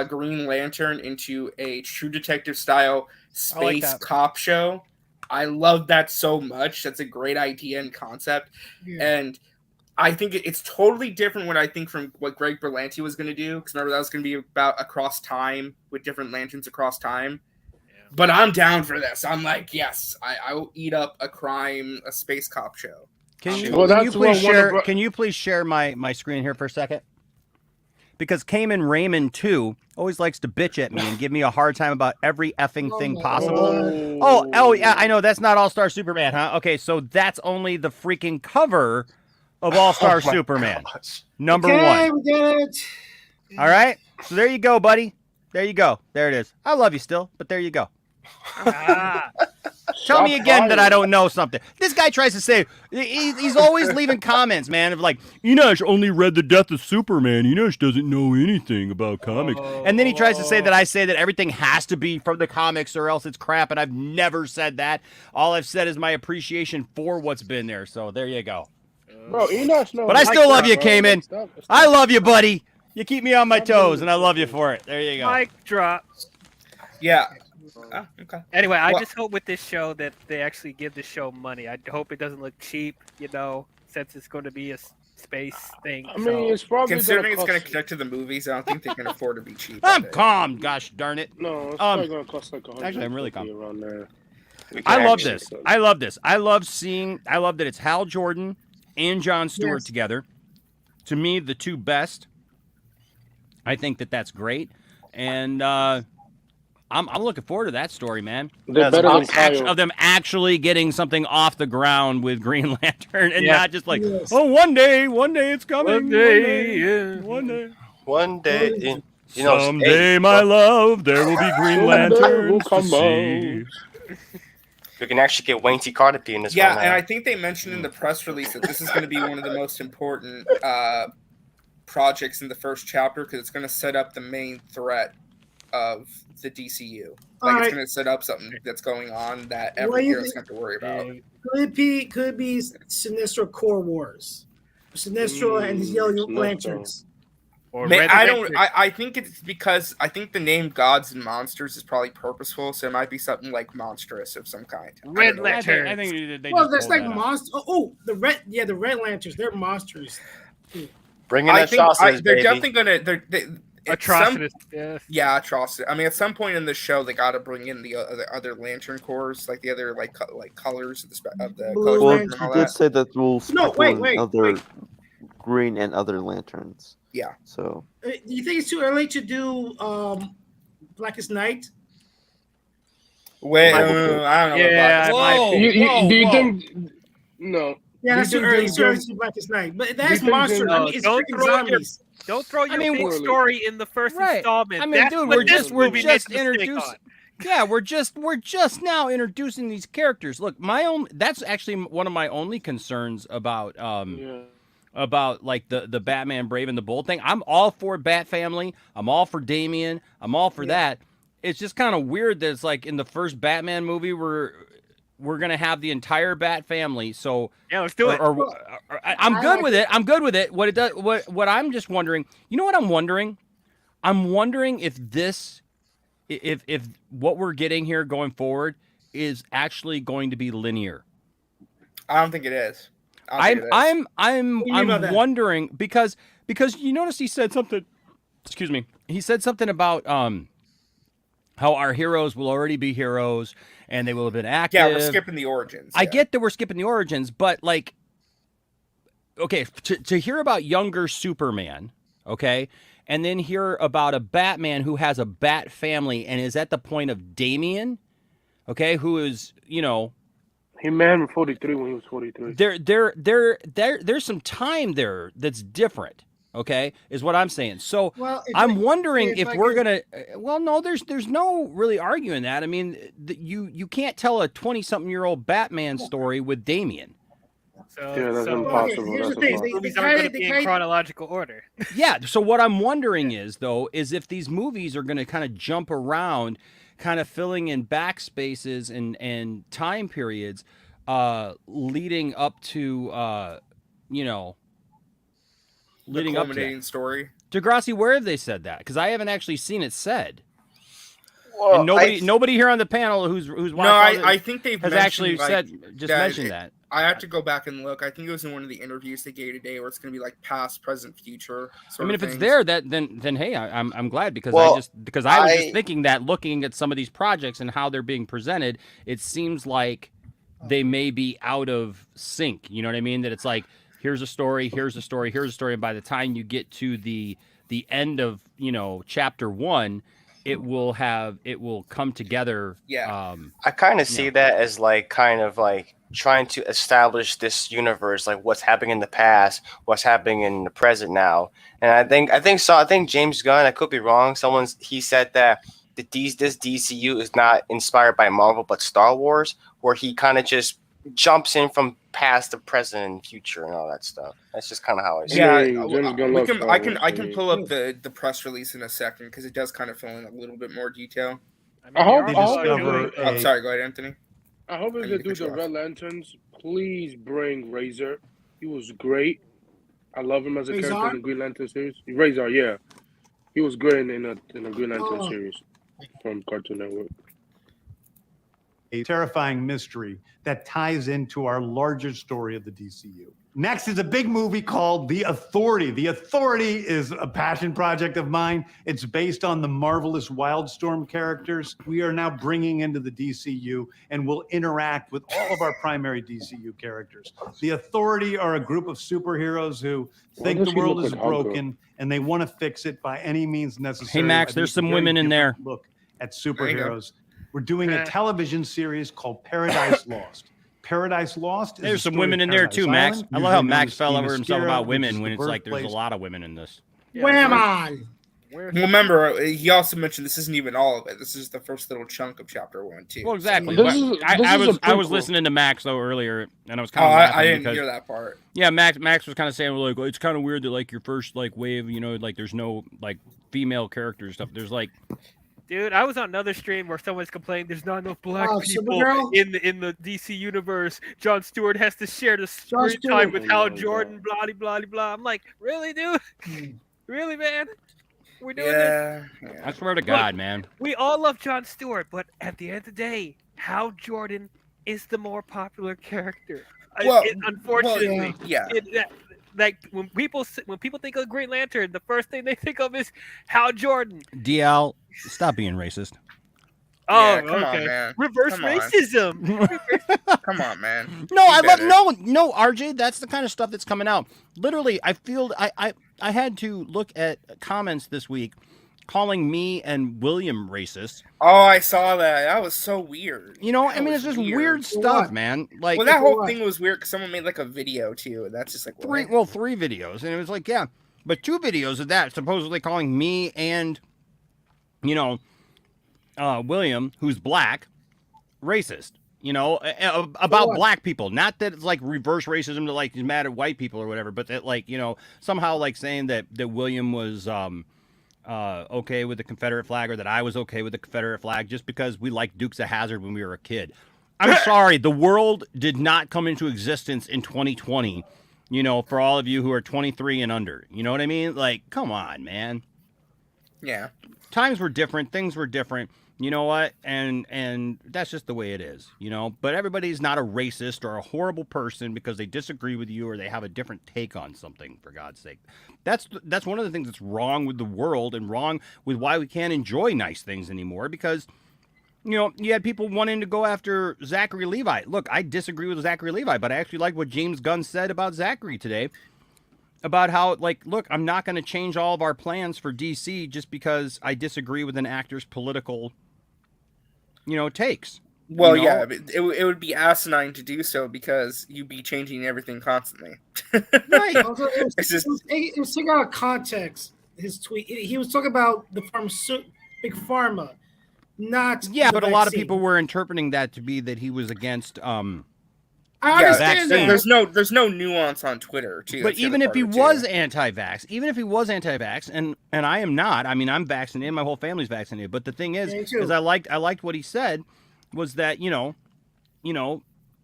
Green Lantern into a True Detective style space cop show, I love that so much. That's a great idea and concept. Yeah. And I think it's totally different what I think from what Greg Berlanti was going to do. Because remember, that was going to be about across time with different lanterns across time. Yeah. But I'm down for this. I'm like, yes, I will eat up a space cop show. Can you please share my screen here for a second? Because Cayman Raymond, too, always likes to bitch at me and give me a hard time about every effing thing possible. Oh, yeah, I know. That's not All-Star Superman, huh? Okay, so that's only the freaking cover of All-Star Superman. Number one. We get it. All right? So there you go, buddy. There you go. There it is. I love you still, but there you go. Tell me again that I don't know something. This guy tries to say, he's always leaving comments, man, of like, Enosh only read The Death of Superman. Enosh doesn't know anything about comics. And then he tries to say that I say that everything has to be from the comics or else it's crap, and I've never said that. All I've said is my appreciation for what's been there. So there you go. Bro, Enosh knows. But I still love you, Cayman. I love you, buddy. You keep me on my toes, and I love you for it. There you go. Mic drop. Yeah. Oh, okay. Anyway, I Well- just hope with this show that they actually give the show money. I hope it doesn't look cheap, since it's going to be a space thing. I mean, it's probably Considering gonna it's going to cost. connect to the movies, I don't think they can afford to be cheap. I'm calm. Gosh darn it. No, it's probably gonna cost like 100. Actually, I'm really calm. around there. I love this. I love this. I love that it's Hal Jordan and Jon Stewart Yes. together. To me, the two best. I think that's great, and I'm looking forward to that story, man. They're better than Kyle. Of them actually getting something off the ground with Green Lantern, and Yeah. not just like, Yes. oh, one day it's coming. One day, yeah. One day. One day, you know, Someday, hey, my love, there will be Green Lanterns to see. we can actually get Wayne T. Carter in this Yeah, one. and I think they mentioned in the press release that this is going to be one of the most important projects in the first chapter because it's going to set up the main threat of the DCU. Like Alright. it's going to set up something that's going on that What do every you hero's think- going to have to worry about. Could it be Sinestro Core Wars? Sinestro and his Yellow Sinestro. Lanterns. Or Man, Red I don't. Electric. I think it's because I think the name Gods and Monsters is probably purposeful, so it might be something like monstrous of some kind. I Red don't know. Lantern. I think they Well, just there's pulled like that out. monsters. The Red Lanterns. They're monsters. Bring in I think atrocities, they're baby. definitely gonna. At some- Atrocitus. Yes. Yeah, atrocity. I mean, at some point in the show, they got to bring in the other Lantern cores, like the other like colors of the Blue color Well, spectrum Lantern. and all he did that. say that we'll No, sprinkle wait, in other green and other lanterns. Yeah. So Do you think it's too early to do Blackest Night? Wait, I don't know. Yeah, about I that. Do you think? No. Yeah, Do that's you too think early. James It's too early Gunn- to do Blackest Night. But you that's think monsters. James- I mean, it's Don't freaking throw your- zombies. Don't throw your mean, big Spoiler. story in the first Right. installment. I mean, That's dude, what we're this just movie makes a mistake introducing. on. Yeah, we're just now introducing these characters. Look, that's actually one of my only concerns about Yeah. about like the Batman Brave and the Bold thing. I'm all for Bat Family. I'm all for Damian. I'm all for that. It's just kind of weird that it's like in the first Batman movie we're gonna have the entire Bat Family. So Yeah, let's do it. I'm good with it. I'm good with it. What it does, what I'm just wondering. You know what I'm wondering? I'm wondering if if what we're getting here going forward is actually going to be linear. I don't think it is. I don't think it is. I'm What do you mean about that? wondering because you notice he said something. Excuse me. He said something about how our heroes will already be heroes and they will have been active. Yeah, we're skipping the origins. I yeah. get that we're skipping the origins, but like, okay, to hear about younger Superman, okay, and then hear about a Batman who has a Bat family and is at the point of Damian, okay, who is, you know, He met him 43 when he was 43. there's some time there that's different, okay, is what I'm saying. So Well, I'm wondering if if I we're could- gonna. Well, no, there's no really arguing that. I mean, you can't tell a 20-something-year-old Batman story with Damian. So, Yeah, that's so impossible. here's That's the thing. impossible. movies aren't going to be in chronological order. Yeah. So what I'm wondering is if these movies are going to kind of jump around, kind of filling in backspaces and time periods, leading up to leading up to culminating that. story. Degrassi, where have they said that? Because I haven't actually seen it said. Well, And nobody here on the panel who's watched No, all this I think they've has mentioned, actually like, said mentioned it- that. I have to go back and look. I think it was in one of the interviews they gave today, where it's going to be like past, present, future. I mean, if it's there, then hey, I'm glad because Well, I was just thinking that looking at some of these projects and how they're being presented, it seems like they may be out of sync. You know what I mean? That it's like here's a story, here's a story, here's a story, and by the time you get to the end of chapter 1, it will come together. Yeah. I kind of see that as like kind of like trying to establish this universe, like what's happening in the past, what's happening in the present now. And I think James Gunn, I could be wrong. He said that this DCU is not inspired by Marvel but Star Wars, where he kind of just jumps in from past to present and future and all that stuff. That's just kind of how I see Yeah, it. I can pull up the press release in a second because it does kind of fill in a little bit more detail. I hope Oh, sorry, go ahead, Anthony. I hope if they do the Red Lanterns, please bring Razor. He was great. I love him as a character Razor? in the Green Lantern series. Razor, yeah, he was great in a Green Lantern Oh. series from Cartoon Network. A terrifying mystery that ties into our larger story of the DCU. Next is a big movie called The Authority. The Authority is a passion project of mine. It's based on the marvelous Wildstorm characters we are now bringing into the DCU and will interact with all of our primary DCU characters. The Authority are a group of superheroes who think the world is broken and they want to fix it by any means necessary. Hey, Max, there's some women in there. Look at superheroes. We're doing a television series called Paradise Lost. Paradise Lost. There's some women in there too, Max. I love how Max fell over himself about women when it's like there's a lot of women in this. Wham on! Remember, he also mentioned this isn't even all of it. This is the first little chunk of chapter 1 too. Well, exactly. I was listening to Max though earlier, and I was kind of I didn't hear that part. Yeah, Max was kind of saying like, it's kind of weird that like your first like wave, you know, like there's no like female character stuff. There's like. Dude, I was on another stream where someone's complaining there's not enough black people Supergirl? in the DC universe. John Stewart has to share the screen time with Hal Jordan, blah, blah, blah, blah. I'm like, really, dude? Really, man? We're doing this? I swear to God, man. We all love John Stewart, but at the end of the day, Hal Jordan is the more popular character. Well, unfortunately. yeah. Like when people think of Green Lantern, the first thing they think of is Hal Jordan. DL, stop being racist. Oh, Yeah, come on, okay. man. Reverse Come on. racism. Come on, man. No, I love no, RJ. That's the kind of stuff that's coming out. Literally, I feel I had to look at comments this week calling me and William racist. Oh, I saw that. That was so weird. You know, I mean, it's just weird stuff, man. Like, well, that whole thing was weird because someone made like a video too, and that's just like three videos, and it was like, yeah, but 2 videos of that supposedly calling me and, you know, William, who's black, racist. You know, about black people. Not that it's like reverse racism to like he's mad at white people or whatever, but that like, you know, somehow like saying that William was okay with the Confederate flag, or that I was okay with the Confederate flag just because we liked Dukes of Hazzard when we were a kid. I'm sorry, the world did not come into existence in 2020, you know, for all of you who are 23 and under. You know what I mean? Like, come on, man. Yeah. Times were different, things were different. You know what? And that's just the way it is, you know? But everybody's not a racist or a horrible person because they disagree with you or they have a different take on something, for God's sake. That's one of the things that's wrong with the world and wrong with why we can't enjoy nice things anymore, because, you know, you had people wanting to go after Zachary Levi. Look, I disagree with Zachary Levi, but I actually like what James Gunn said about Zachary today. About how, like, look, I'm not going to change all of our plans for DC just because I disagree with an actor's political, you know, takes. Well, you know? yeah, it would be asinine to do so because you'd be changing everything constantly. Right. It was taken out of context. His tweet. He was talking about the big pharma, not. Yeah, but a lot of vaccine. people were interpreting that to be that he was against. I understand that. There's no nuance on Twitter too. But even if he was anti-vax, and I am not. I mean, I'm vaccinated. My whole family's vaccinated. But the thing is I liked what he said was that you know,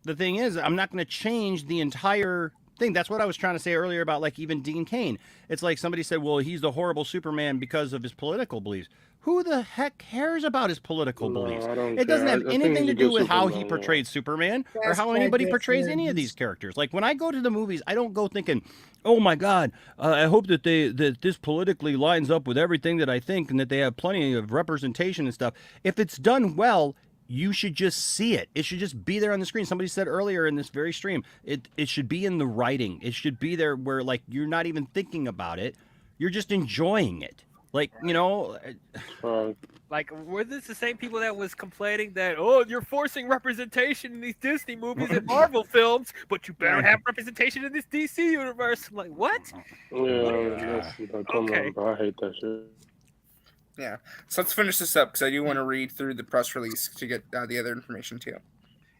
the thing is I'm not going to change the entire thing. That's what I was trying to say earlier about like even Dean Cain. It's like somebody said, well, he's the horrible Superman because of his political beliefs. Who the heck cares about his political beliefs? It doesn't have anything to do with how he portrays Superman or how anybody portrays any of these characters. Like when I go to the movies, I don't go thinking, oh my God, I hope that this politically lines up with everything that I think and that they have plenty of representation and stuff. If it's done well, you should just see it. It should just be there on the screen. Somebody said earlier in this very stream, it should be in the writing. It should be there where like you're not even thinking about it. You're just enjoying it. Like, you know, like, were this the same people that was complaining that, oh, you're forcing representation in these Disney movies and Marvel films, but you better have representation in this DC universe? I'm like, what? Yeah, okay. I hate that shit. Yeah. So let's finish this up because I do want to read through the press release to get the other information too.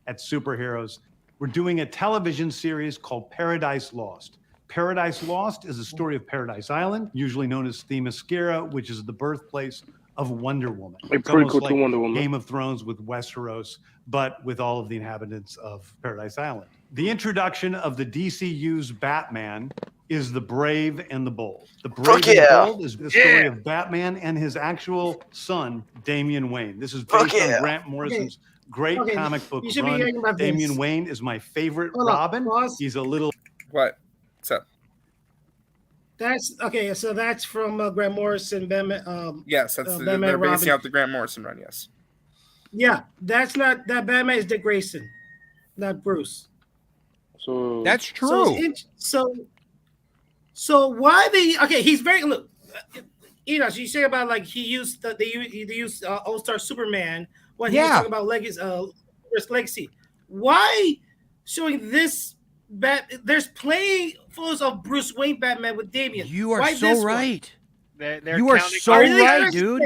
At Superheroes, we're doing a television series called Paradise Lost. Paradise Lost is a story of Paradise Island, usually known as Themyscira, which is the birthplace of Wonder Woman. It's almost like Wonder Woman. Game of Thrones with Westeros, but with all of the inhabitants of Paradise Island. The introduction of the DCU's Batman is The Brave and the Bold. The Brave and the Bold is the story of Batman and his actual son, Damian Wayne. This is based on Grant Morrison's great comic book run. Damian Wayne is my favorite Robin. He's a little... What? What's up? That's okay. So that's from Grant Morrison. Batman. Yes, that's they're basing out the Grant Morrison run. Yes. Yeah, that's not that Batman is Dick Grayson, not Bruce. So that's true. So why they? Okay, he's very look. You know, so you say about like he used they used All-Star Superman when he was talking about legacy. Why showing this? There's plenty photos of Bruce Wayne Batman with Damian. You are Why so right. You are so right, dude.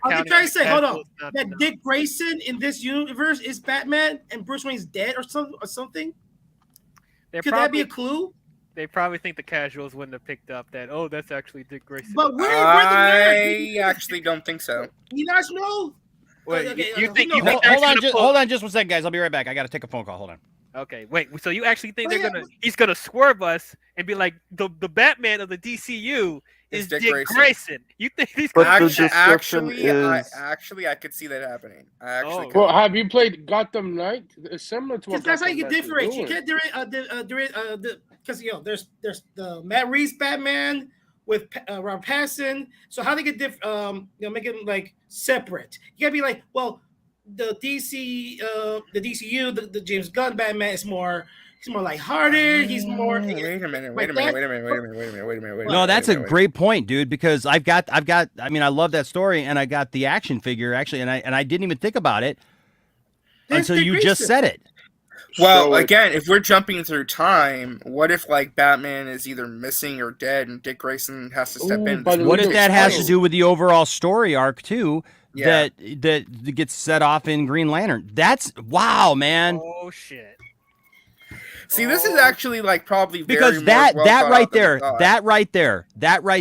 I'm trying to say, hold on, that Dick Grayson in this universe is Batman and Bruce Wayne's dead or something. Could that be a clue? They probably think the casuals wouldn't have picked up that. Oh, that's actually Dick Grayson. But I actually don't think so. You guys know. Wait, hold on just one second, guys. I'll be right back. I got to take a phone call. Hold on. Okay, wait. So you actually think he's gonna swerve us and be like the Batman of the DCU is Dick Grayson? You think he's gonna actually I could see that happening. I actually could. Well, have you played Gotham Knight? It's similar to what that's how you get different. You can't because there's the Matt Reeves Batman with Robert Pattinson. So how they get different? Make them like separate. You gotta be like, well, the DCU, the James Gunn Batman is more. He's more lighthearted. He's more. Wait a minute. No, that's a great point, dude. Because I've got. I mean, I love that story, and I got the action figure actually, and I didn't even think about it until you just said it. Well, again, if we're jumping through time, what if like Batman is either missing or dead, and Dick Grayson has to step in? What if that has to do with the overall story arc too? Yeah. That gets set off in Green Lantern. That's wow, man. Oh shit. See, this is actually like probably because that right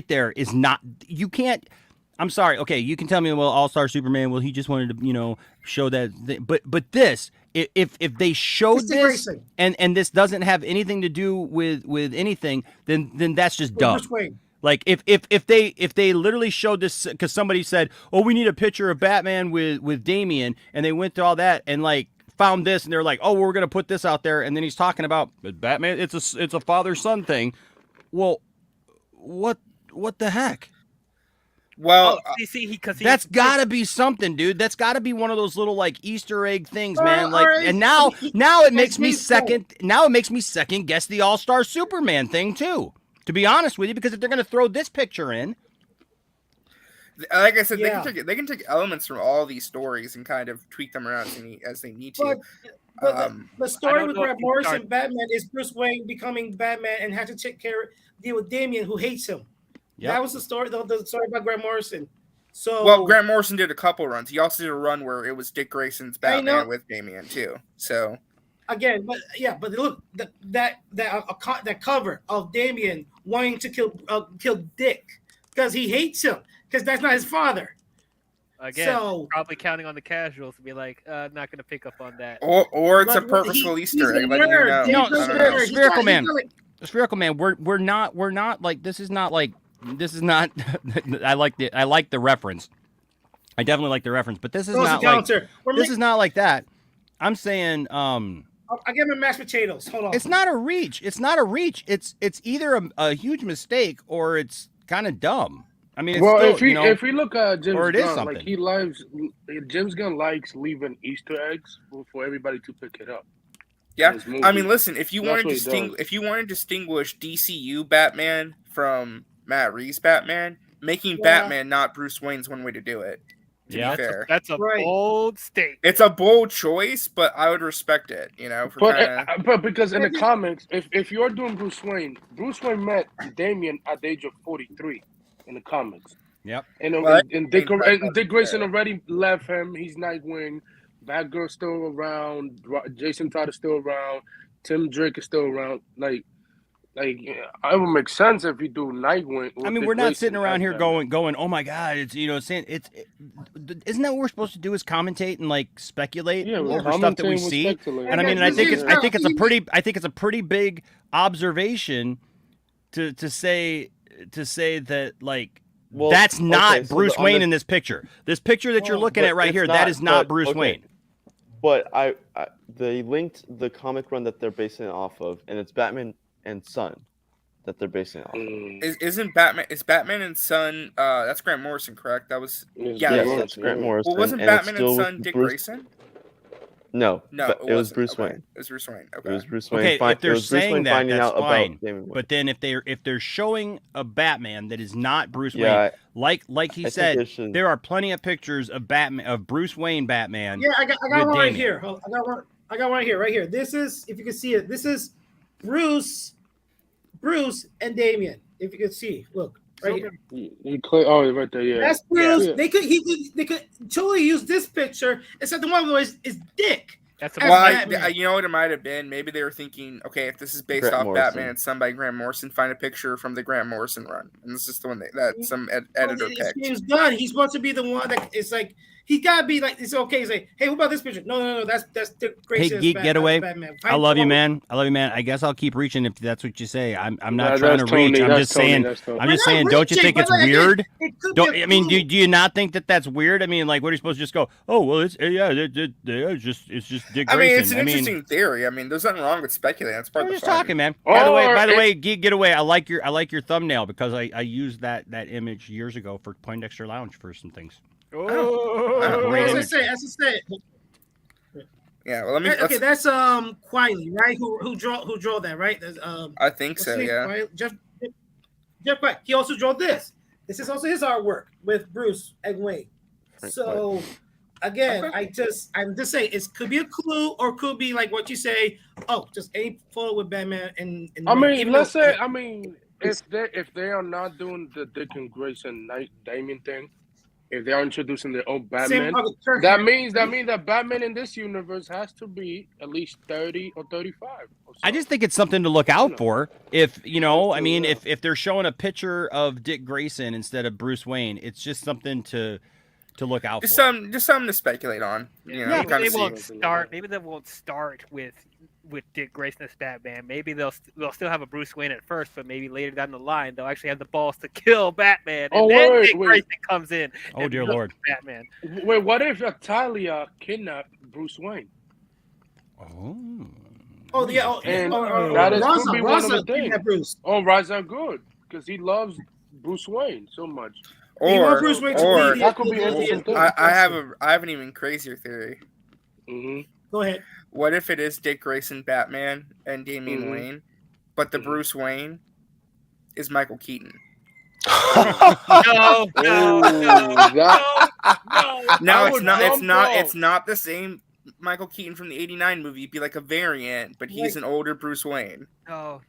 there is not. You can't. I'm sorry. Okay, you can tell me, well, All-Star Superman. Well, he just wanted to, show that. But this, if they showed this, and this doesn't have anything to do with anything, then that's just dumb. Like if they literally showed this because somebody said, oh, we need a picture of Batman with Damian, and they went through all that and like found this, and they're like, oh, we're gonna put this out there, and then he's talking about Batman. It's a father-son thing. Well, what the heck? Well, that's got to be something, dude. That's got to be one of those little like Easter egg things, man. Like, and now it makes me second. Now it makes me second guess the All-Star Superman thing too. To be honest with you, because if they're going to throw this picture in, like I said, they can take elements from all these stories and kind of tweak them around as they need to. But the story with Grant Morrison Batman is Bruce Wayne becoming Batman and has to deal with Damian, who hates him. Yep. That was the story. The story about Grant Morrison. So, well, Grant Morrison did a couple runs. He also did a run where it was Dick Grayson's Batman with Damian too. So again, but look, that cover of Damian wanting to kill Dick because he hates him because that's not his father. Again, probably counting on the casuals to be like, not going to pick up on that. Or it's a purposeful Easter egg. Spherical Man. Spherical Man. We're not like this is not. I like the reference. I definitely like the reference, but this is not like this is not like that. I'm saying I give him mashed potatoes. Hold on. It's not a reach. It's It's either a huge mistake or it's kind of dumb. I mean, it's if we look at James Gunn, like James Gunn likes leaving Easter eggs for everybody to pick it up. Yeah, I mean, listen, if you want to distinguish DCU Batman from Matt Reeves Batman, making Batman not Bruce Wayne's one way to do it. To be fair, that's a bold statement. It's a bold choice, but I would respect it. But because in the comics, if you're doing Bruce Wayne met Damian at the age of 43 in the comics. Yep. And Dick Grayson already left him. He's Nightwing. Batgirl's still around. Jason Todd is still around. Tim Drake is still around. Like it would make sense if you do Nightwing. I mean, we're not sitting around here going, oh my God, isn't that what we're supposed to do is commentate and like speculate over stuff that we see? And I mean, I think it's a pretty big observation to say that like Well, that's not okay, so Bruce on Wayne the- in this picture. This picture that you're looking But at right it's here, that is not but- Bruce okay. Wayne. But they linked the comic run that they're basing it off of, and it's Batman and Son that they're basing it off of. Isn't Batman? Is Batman and Son? That's Grant Morrison, correct? That was Yes, that's Grant Morrison. Well, wasn't and it's Batman still and with Son Dick Bruce- Grayson? No, No, but it was wasn't. Bruce Okay. Wayne. It was Bruce Wayne. Okay. It was Bruce Wayne. Okay, if it they're was Bruce saying Wayne that, finding that's out fine. about Damon Wayne. But then if they're showing a Batman that is not Bruce Yeah, Wayne, like he I think said, they should- there are plenty of pictures of Bruce Wayne Batman. Yeah, I got with one right Damian. here. I got one here, right here. This is, if you can see it, this is Bruce and Damian. If you can see, look right here. Oh, right there, yeah. That's Bruce. Yeah. They could totally use this picture, except the one is Dick. That's as Well, Batman. you know what it might have been? Maybe they were thinking, okay, if this is based Grant off Morrison. Batman and Son by Grant Morrison, find a picture from the Grant Morrison run, and this is the one that some editor It's picked. James Gunn. He's supposed to be the one that is like, he gotta be like, it's okay. He's like, hey, what about this picture? No, that's Dick Hey, Grayson. Geek Getaway. Batman. I love you, man. I love you, man. I guess I'll keep reaching if that's what you say. I'm not Nah, trying to that's Tony, reach. I'm that's just Tony, saying. that's Tony. I'm just We're not saying. Don't you reaching, think but it's like, weird? it could Don't be a I mean? clue. Do you not think that that's weird? I mean, like, what are you supposed to just go? Oh well, it's it's just Dick I Grayson. mean, it's an interesting theory. I mean, there's nothing wrong with speculating. That's part I'm of the just fun. talking, man. Oh, By the way, Geek Getaway. I like your thumbnail because I used that image years ago for Poindexter Lounge for some things. Great As I image. say. Yeah, well, let me. Okay, that's Quiley, right? Who draw that, right? That's, I think what's so. his name? Yeah. Jeff Quiley. He also drew this. This is also his artwork with Bruce and Wayne. So again, Okay. I'm just saying it could be a clue or could be like what you say. Oh, just any photo with Batman and I Wayne, mean, even let's though- say, if they are not doing the Dick and Grayson Damien thing, if they are introducing their own Batman, Same- that means that Batman in this universe has to be at least 30 or 35. Or so. I just think it's something to look out for. If I mean, if they're showing a picture of Dick Grayson instead of Bruce Wayne, it's just something to look out Just for. just something to speculate on. You know, Maybe kind they of won't see. start. Maybe they won't start with Dick Grayson as Batman. Maybe they'll still have a Bruce Wayne at first, but maybe later down the line they'll actually have the balls to kill Batman, and then Dick Grayson comes in. Oh and dear becomes Lord! Batman. Wait, what if Talia kidnapped Bruce Wayne? Oh yeah, And that is could be one of the Raza things. kidnapped Bruce. Oh, Raza good because he loves Bruce Wayne so much. You want Bruce Wayne to or be that could be interesting too. I have an even crazier theory. Go ahead. What if it is Dick Grayson Batman and Damian Wayne, but the Bruce Wayne is Michael Keaton? No. No, it's not the same Michael Keaton from the '89 movie. It'd be like a variant, but he's an older Bruce Wayne. No.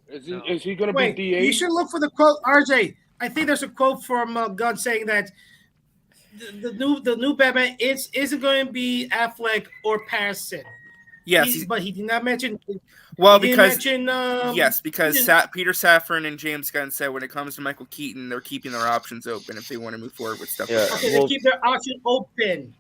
Is he gonna Wait, be DA? you should look for the quote, RJ. I think there's a quote from Gunn saying that the new Batman isn't going to be Affleck or Patterson. Yes, but he did not mention. Well, he because didn't mention, yes, because he didn't- Peter Safran and James Gunn said when it comes to Michael Keaton, they're keeping their options open if they want to move forward with stuff. Yeah, like that. Okay, they keep their option open.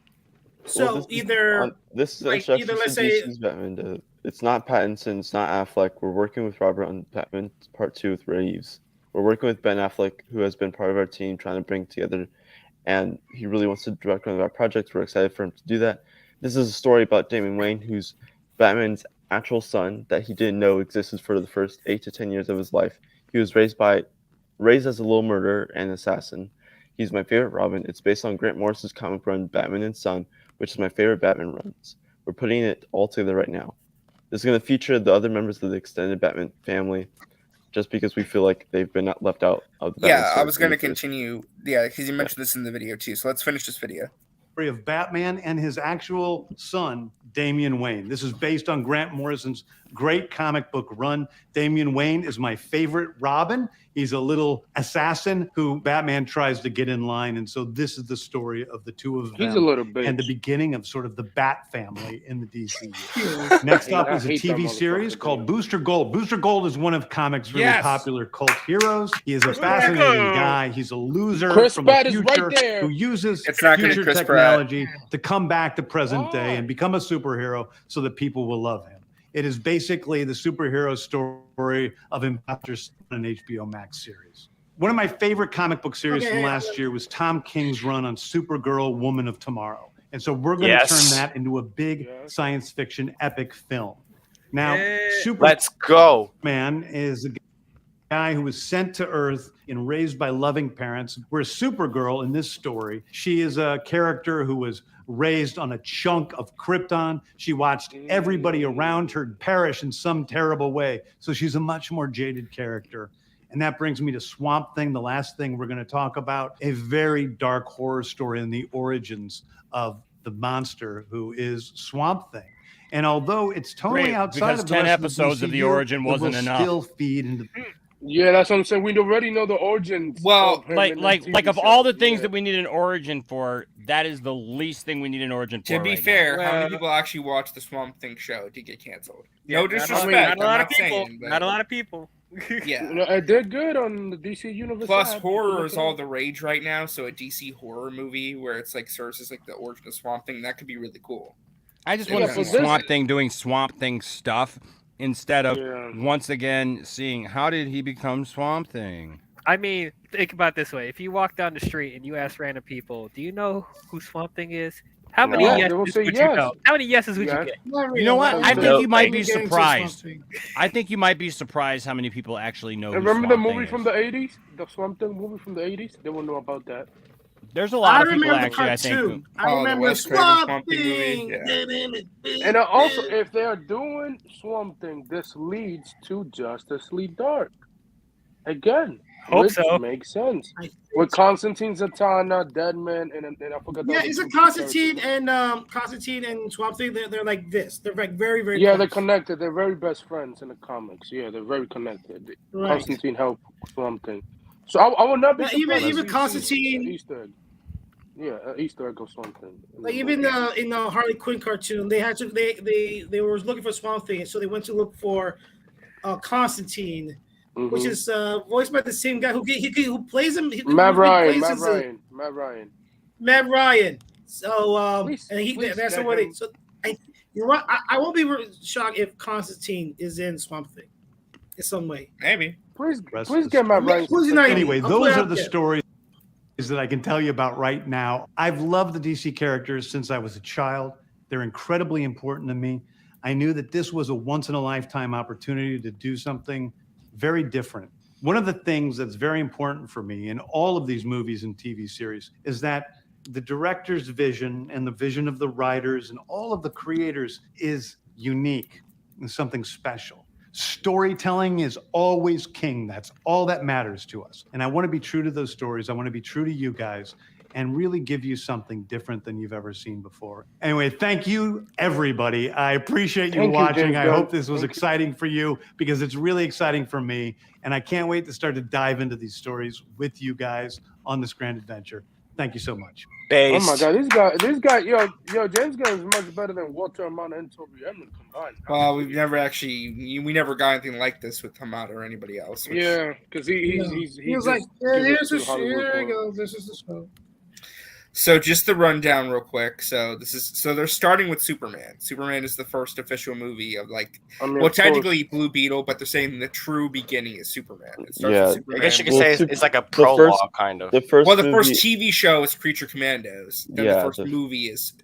So Well, this is actually either let's say DC's Batman. It's not Pattinson. It's not Affleck. We're working with Robert on Batman Part 2 with Reeves. We're working with Ben Affleck, who has been part of our team, trying to bring together, and he really wants to direct one of our projects. We're excited for him to do that. This is a story about Damian Wayne, who's Batman's actual son that he didn't know existed for the first 8 to 10 years of his life. He was raised as a little murderer and assassin. He's my favorite Robin. It's based on Grant Morrison's comic run Batman and Son, which is my favorite Batman runs. We're putting it all together right now. This is going to feature the other members of the extended Batman family, just because we feel like they've been left out of the Batman Yeah, I story was going to from the first. continue. Yeah, because you mentioned this in the video too. So let's finish this video. Of Batman and his actual son, Damian Wayne. This is based on Grant Morrison's great comic book run. Damian Wayne is my favorite Robin. He's a little assassin who Batman tries to get in line. And so this is the story of the two of them. He's a little bitch. And the beginning of sort of the Bat family in the DCU. Next up is a TV series called Booster Gold. Booster Gold is one of comics' really popular cult heroes. he is a fascinating guy. He's a loser Chris from Pratt the is future right there. who uses It's not gonna be future Chris Pratt. technology to come back to present day and become a superhero so that people will love him. It is basically the superhero story of imposters on an HBO Max series. One of my favorite comic book series from last year was Tom King's run on Supergirl, Woman of Tomorrow. And so we're going to turn that into a big science fiction epic film. Now, Let's go. Superman is a guy who was sent to Earth and raised by loving parents. Whereas Supergirl in this story, she is a character who was raised on a chunk of Krypton. She watched everybody around her perish in some terrible way. So she's a much more jaded character. And that brings me to Swamp Thing, the last thing we're going to talk about, a very dark horror story in the origins of the monster who is Swamp Thing. And although it's totally outside of the 10 rest episodes of the origin wasn't enough. Still feed into. Yeah, that's what I'm saying. We already know the origins. Well, like of all the things that we need an origin for, that is the least thing we need an origin for. To be right fair, now. how many people actually watch the Swamp Thing show to get canceled? Yeah, No disrespect. Not a lot of people. Saying, but Not a lot of people. Yeah. They're good on the DC universe. Plus, horror is all the rage right now, so a DC horror movie where it's like serves as like the origin of Swamp Thing, that could be really cool. I just want to see Swamp Thing doing Swamp Thing stuff instead of once again seeing how did he become Swamp Thing. I mean, think about it this way: if you walk down the street and you ask random people, "Do you know who Swamp Thing is?" How many yeses would you know? How many yeses would you get? You know what? I think you might be surprised. I think you might be surprised how many people actually know. Remember the movie from the 80s? The Swamp Thing movie from the 80s? They won't know about that. There's a lot of people actually, I think. I remember Swamp Thing. And also, if they are doing Swamp Thing, this leads to Justice League Dark. Again. Hope so. Makes sense. With Constantine, Zatanna, Deadman, and I forgot. Yeah, isn't Constantine and Swamp Thing? They're like this. They're like very, very. Yeah, close. they're connected. They're very best friends in the comics. Yeah, they're very connected. Right. Constantine helped Swamp Thing. So I would not be surprised. Even Constantine. Easter egg. Yeah, Easter egg of Swamp Thing. Like even in the Harley Quinn cartoon, they had to they were looking for Swamp Thing, so they went to look for Constantine. Mm-hmm. Which is voiced by the same guy who plays him. Matt Ryan. Matt Ryan. So that's what it. So you know what? I won't be shocked if Constantine is in Swamp Thing in some way. Maybe. Please get Matt Ryan. Anyway, those are the stories that I can tell you about right now. I've loved the DC characters since I was a child. They're incredibly important to me. I knew that this was a once in a lifetime opportunity to do something very different. One of the things that's very important for me in all of these movies and TV series is that the director's vision and the vision of the writers and all of the creators is unique and something special. Storytelling is always king. That's all that matters to us. And I want to be true to those stories. I want to be true to you guys and really give you something different than you've ever seen before. Anyway, thank you, everybody. I appreciate you watching. I hope this was exciting for you because it's really exciting for me. And I can't wait to start to dive into these stories with you guys on this grand adventure. Thank you so much. Oh my God, this guy, yo, James Gunn is much better than Walter Hamada and Toby Edmond combined. Well, we never got anything like this with Hamada or anybody else. Yeah, because he was like, here's the show. Here you go. This is the show. So just the rundown real quick. So they're starting with Superman. Superman is the first official movie of technically Blue Beetle, but they're saying the true beginning is Superman. It starts with Superman. I guess you could say it's like a prologue kind of. The first TV show is Creature Commandos. Then the first movie is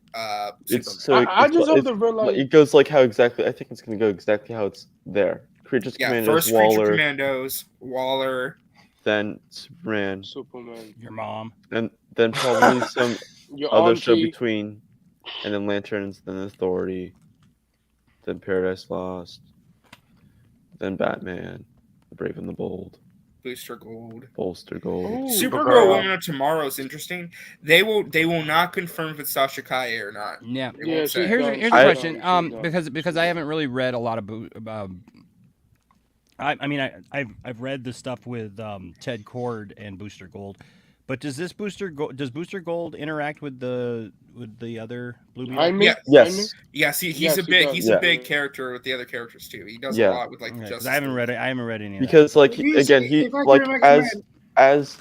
Superman. I just hope the real life. It goes like how exactly. I think it's going to go exactly how it's there. Creature Commandos, first Waller, Creature Commandos, Waller. Then Superman, your mom, and then probably some other auntie. show between, and then Lanterns, then Authority, then Paradise Lost, then Batman, The Brave and the Bold, Booster Gold. Supergirl, Woman of Tomorrow is interesting. They will not confirm if it's Sasha Kaye or not. Yeah. Here's a question. Because I haven't really read a lot of. I've read the stuff with Ted Kord and Booster Gold, but does Booster Gold interact with the other Blue Beetle? Yes. He's a big character with the other characters too. He does a lot with Justice. I haven't read it. I haven't read any. Because as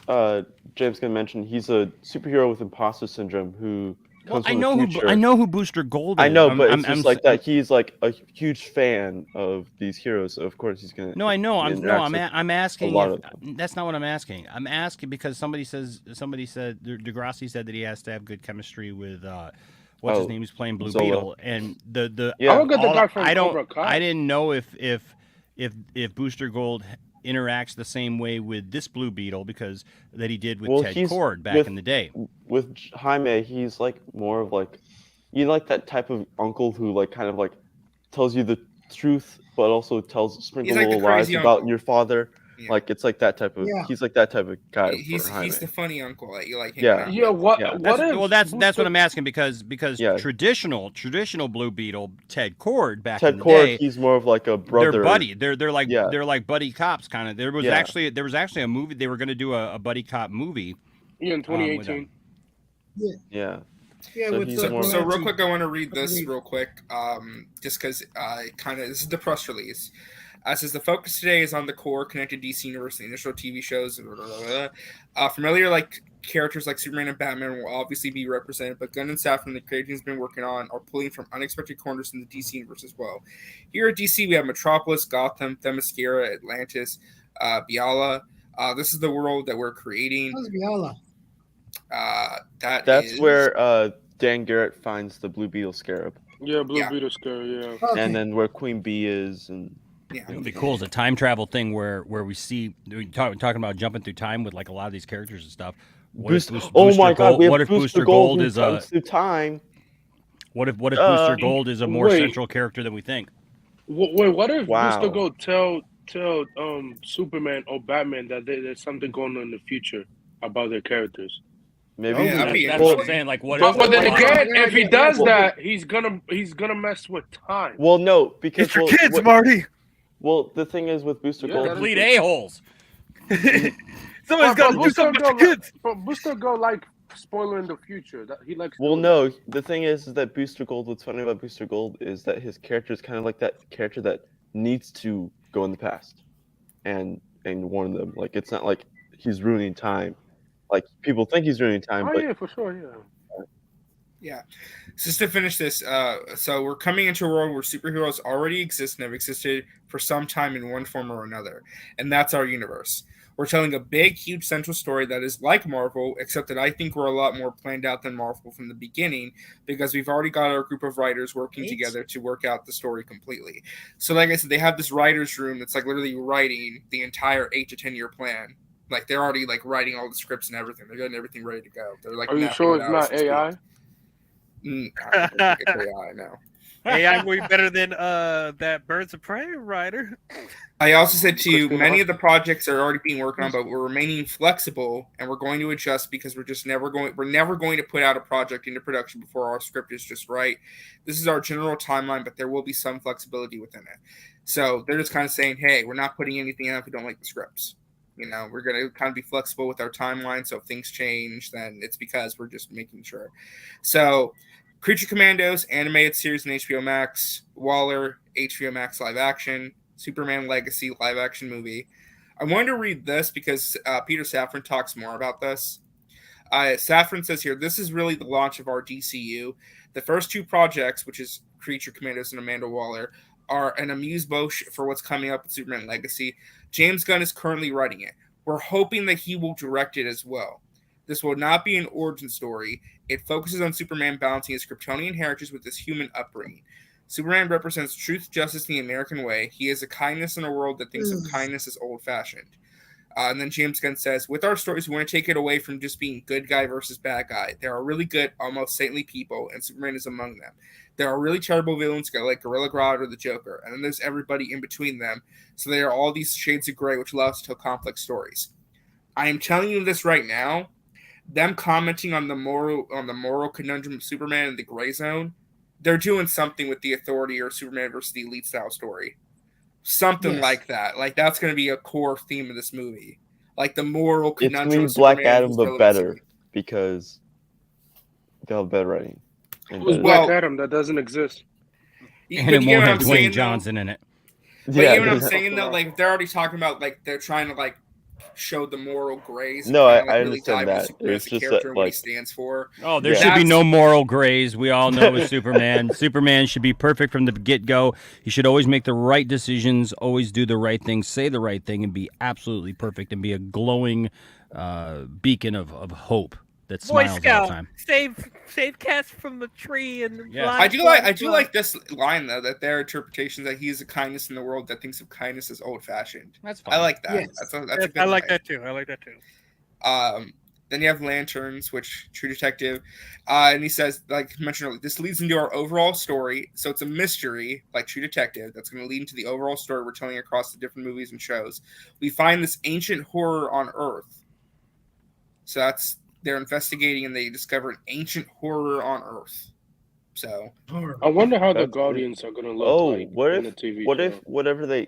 James Gunn mentioned, he's a superhero with imposter syndrome who Well, comes from the future. I know who Booster Gold is. I know, but it's just like that. He's like a huge fan of these heroes, so of course he's gonna. No, I know. I'm asking. A lot of them. That's not what I'm asking. I'm asking because somebody said Degrassi said that he has to have good chemistry with what's his name? He's playing Blue Zola. Beetle, and the Yeah. I didn't know if Booster Gold interacts the same way with this Blue Beetle because that he did with Ted Kord back in the day. With Jaime, he's like more of like, you like that type of uncle who like kind of like tells you the truth, but also sprinkles little lies about your father. Yeah. Like it's like that type of. Yeah. He's like that type of guy. He's the funny uncle that you like. Yeah. Yeah. What? Yeah. That's what I'm asking because traditional Blue Beetle Ted Kord back in the Kord, day, he's more of like a brother. They're buddy. They're like buddy cops kind of. There was actually a movie they were going to do a buddy cop movie. Yeah, in 2018. Yeah. So real quick, I want to read this real quick, just because this is the press release. Says the focus today is on the core connected DC universe, the initial TV shows. Familiar like characters like Superman and Batman will obviously be represented, but Gunn and Safran, the creative team's been working on, are pulling from unexpected corners in the DC universe as well. Here at DC, we have Metropolis, Gotham, Themyscira, Atlantis, Biala. This is the world that we're creating. How's Biala? That's where Dan Garrett finds the Blue Beetle scarab. Yeah, Blue Beetle scarab. Yeah. Okay. And then where Queen Bee is, and it would be cool as a time travel thing where we see talking about jumping through time with like a lot of these characters and stuff. What if Booster Gold is a time? What if Booster Gold is a more central character than we think? Wait, what if Booster Gold tell Superman or Batman that there's something going on in the future about their characters? Maybe that's what I'm saying. Like, what? But then again, if he does that, he's gonna mess with time. Well, no, because it's for kids, Marty. Well, the thing is with Booster Gold, complete a-holes. Somebody's got to do something with the kids. But Booster Gold like spoiling the future. That he likes. Well, no, the thing is that Booster Gold. What's funny about Booster Gold is that his character is kind of like that character that needs to go in the past, and warn them. Like it's not like he's ruining time. Like people think he's ruining time. Oh but yeah, for sure, yeah. Yeah. Just to finish this, so we're coming into a world where superheroes already exist and have existed for some time in one form or another, and that's our universe. We're telling a big, huge central story that is like Marvel, except that I think we're a lot more planned out than Marvel from the beginning because we've already got our group of writers working together to work out the story completely. So like I said, they have this writer's room that's like literally writing the entire 8 to 10 year plan. Like they're already like writing all the scripts and everything. They're getting everything ready to go. They're like, are you sure it's not AI? I don't think it's AI now. AI will be better than that Birds of Prey writer. I also said to you, many of the projects are already being worked on, but we're remaining flexible and we're going to adjust because we're never going to put out a project into production before our script is just right. This is our general timeline, but there will be some flexibility within it. So they're just kind of saying, hey, we're not putting anything out if we don't like the scripts. You know, we're going to kind of be flexible with our timeline. So if things change, then it's because we're just making sure. So Creature Commandos, animated series on HBO Max, Waller, HBO Max live action, Superman Legacy live action movie. I wanted to read this because Peter Safran talks more about this. Safran says here, this is really the launch of our DCU. The first two projects, which is Creature Commandos and Amanda Waller, are an amuse-bouche for what's coming up in Superman Legacy. James Gunn is currently writing it. We're hoping that he will direct it as well. This will not be an origin story. It focuses on Superman balancing his Kryptonian heritage with his human upbringing. Superman represents truth, justice, and the American way. He is a kindness in a world that thinks of kindness as old-fashioned. And then James Gunn says, with our stories, we want to take it away from just being good guy versus bad guy. There are really good, almost saintly people, and Superman is among them. There are really terrible villains like Gorilla Grodd or the Joker, and then there's everybody in between them. So there are all these shades of gray, which allow us to tell complex stories. I am telling you this right now. Them commenting on the moral conundrum of Superman in the gray zone, they're doing something with the Authority or Superman versus the Elite style story. Something like that. Like that's going to be a core theme of this movie. Like the moral conundrum. It's Black Adam, but better because they'll have better writing. Who's Black Adam? That doesn't exist. And it won't have Dwayne Johnson in it. But you know what I'm saying though? Like they're already talking about like they're trying to like showed the moral grays. And No, kinda, I really understand dive into that. Superman It's as a just character that, and what he like, stands for. Oh, there Yeah. should be That's- no moral grays. We all know with Superman. Superman should be perfect from the get-go. He should always make the right decisions, always do the right thing, say the right thing, and be absolutely perfect and be a glowing beacon of hope that Boy smiles all the Scout, time. save Cass from the tree and Yeah. I do like this line though, that their interpretation that he is a kindness in the world that thinks of kindness as old fashioned. That's fine. I like that. Yes. That's a Yes, good I like line. that too. I like that too. Then you have lanterns, which True Detective, and he says, like mentioned earlier, this leads into our overall story. So it's a mystery, like True Detective, that's going to lead into the overall story we're telling across the different movies and shows. We find this ancient horror on Earth. So they're investigating and they discover an ancient horror on Earth. So I wonder how the That's- Guardians are gonna look Oh, like what in if the TV what show. if whatever they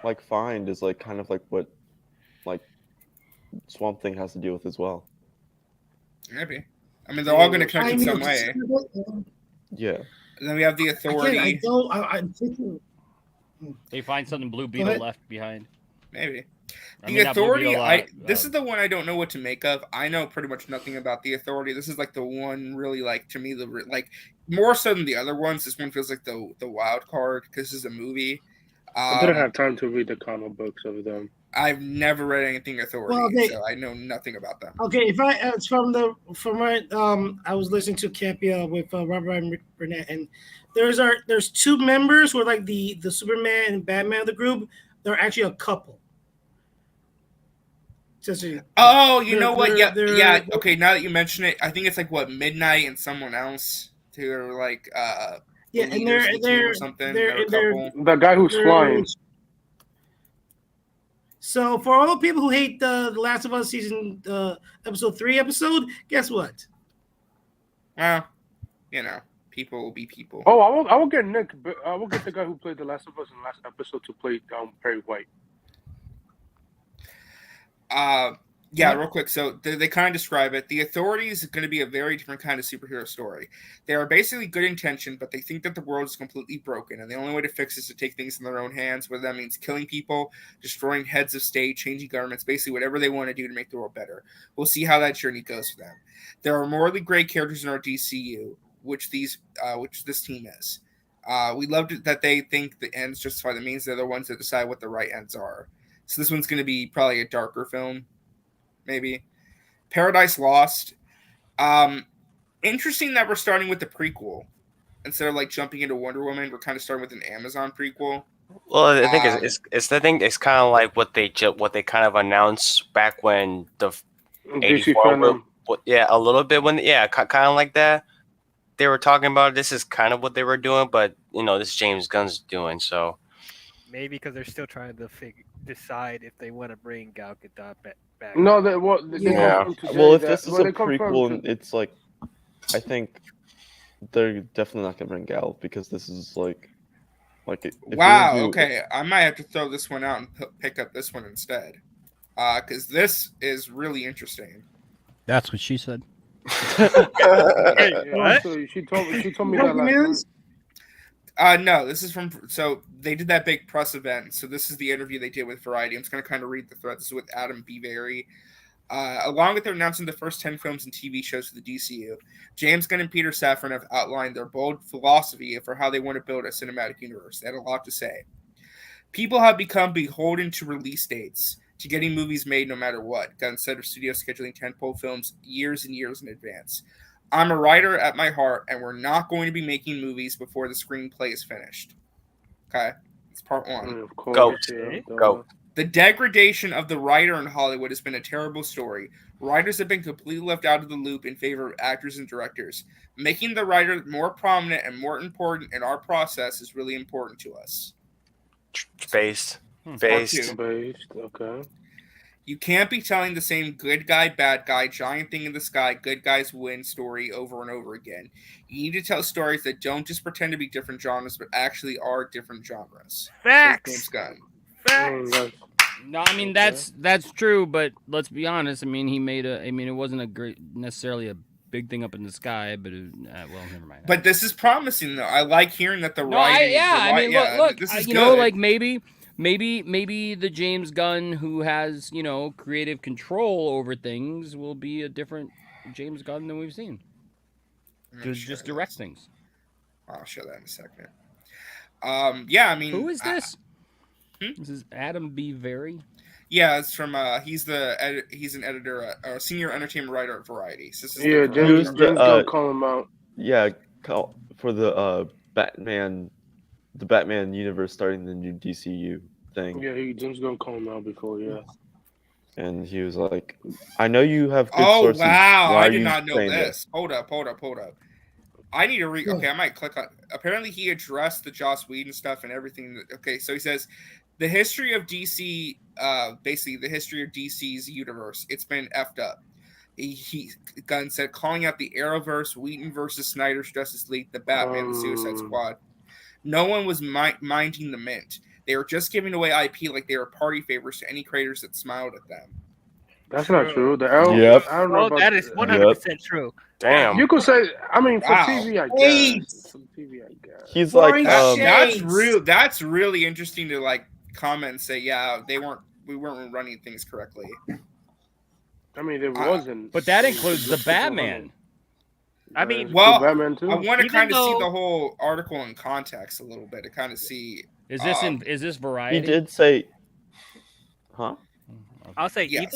like find is like kind of like what like Swamp Thing has to deal with as well? maybe. I mean, they're all going to connect I in mean, some way. Yeah. And then we have the Authority. Again, I don't. I'm thinking. They find something Blue Go Beetle ahead. left behind. Maybe. I The mean, not Blue Authority, Beetle, this is the one I don't know what to make of. I know pretty much nothing about the Authority. This is like the one really, like, to me, like more so than the other ones. This one feels like the wild card because this is a movie. I didn't have time to read the comic books of them. I've never read anything Authority, Well, so I know nothing about them. Okay, if it's from what I was listening to Campea with Robert and Burnett, and there's two members who are like the Superman and Batman of the group. They're actually a couple. Oh, you know what? Yeah, they're- yeah. Okay, now that you mention it, I think it's like what Midnight and someone else who are like Yeah, the and leaders of the team or something. They're a couple. The guy who's flying. So for all the people who hate the Last of Us season episode 3 episode, guess what? Well, you know, people will be people. Oh, I will get Nick. I will get the guy who played the Last of Us in the last episode to play Perry White. Yeah, real quick. So they kind of describe it. The Authority is going to be a very different kind of superhero story. They are basically good intention, but they think that the world is completely broken, and the only way to fix it is to take things in their own hands, whether that means killing people, destroying heads of state, changing governments, basically whatever they want to do to make the world better. We'll see how that journey goes for them. There are morally great characters in our DCU, which this team is. We loved that they think the ends justify the means. They're the ones that decide what the right ends are. So this one's going to be probably a darker film. Maybe. Paradise Lost. Interesting that we're starting with the prequel instead of like jumping into Wonder Woman. We're kind of starting with an Amazon prequel. Well, I think it's kind of like what they kind of announced back when the DC 84. Yeah, a little bit kind of like that. They were talking about this is kind of what they were doing, but this James Gunn's doing so. Maybe because they're still trying to decide if they want to bring Gal Gadot back. No, Well, if this is a prequel, and it's like, I think they're definitely not gonna bring Gal because this is like if Wow. Okay, I might have to throw this one out and pick up this one instead, because this is really interesting. That's what she said. What? She told me that last night. No, this is so they did that big press event. So this is the interview they did with Variety. I'm just going to kind of read the thread. This is with Adam B. Berry. Along with their announcing the first 10 films and TV shows for the DCU, James Gunn and Peter Safran have outlined their bold philosophy for how they want to build a cinematic universe. They had a lot to say. People have become beholden to release dates, to getting movies made no matter what, instead of studio scheduling tentpole films years and years in advance. I'm a writer at my heart, and we're not going to be making muvies before the screenplay is finished. Okay? It's part one. Go. Go. The degradation of the writer in Hollywood has been a terrible story. Writers have been completely left out of the loop in favor of actors and directors. Making the writer more prominent and more important in our process is really important to us. Based. Okay. You can't be telling the same good guy, bad guy, giant thing in the sky, good guys win story over and over again. You need to tell stories that don't just pretend to be different genres, but actually are different genres. Facts. James Gunn. No, I mean that's true, but let's be honest. I mean, it wasn't a great necessarily a big thing up in the sky, but well, never mind. But this is promising, though. I like hearing that the No, writing. look, this is maybe maybe the James Gunn who has creative control over things will be a different James Gunn than we've seen. To just direct things. I'll show that in a second. Yeah, I mean, who is this? This is Adam B. Very. Yeah, it's from he's an editor, senior entertainment writer at Variety. So this is James Gunn call him out. Yeah, for the Batman universe starting the new DCU thing. Yeah, James Gunn called him out before. Yeah. And he was like, "I know you have good sources. sources. Wow, Why I did not know this. This? Hold up. I need to read. Okay, I might click on. Apparently, he addressed the Joss Whedon stuff and everything. Okay, so he says the history of DC, basically the history of DC's universe, it's been effed up. Gunn said, calling out the Arrowverse, Whedon versus Snyder's Justice League, the Batman, the Suicide Squad. No one was minding the mint. They were just giving away IP like they were party favors to any creators that smiled at them. That's not true. The Arrow. Yep. I don't know about that is 100% true. Damn. You could say. I mean, for TV, I guess. For TV, I guess. He's like, that's really interesting to like comment and say, yeah, we weren't running things correctly. I mean, it wasn't. But that includes the Batman. I mean, well, Batman too. I want to kind of see the whole article in context a little bit to kind of see. Is this Variety? He did say, huh? I'll say yes.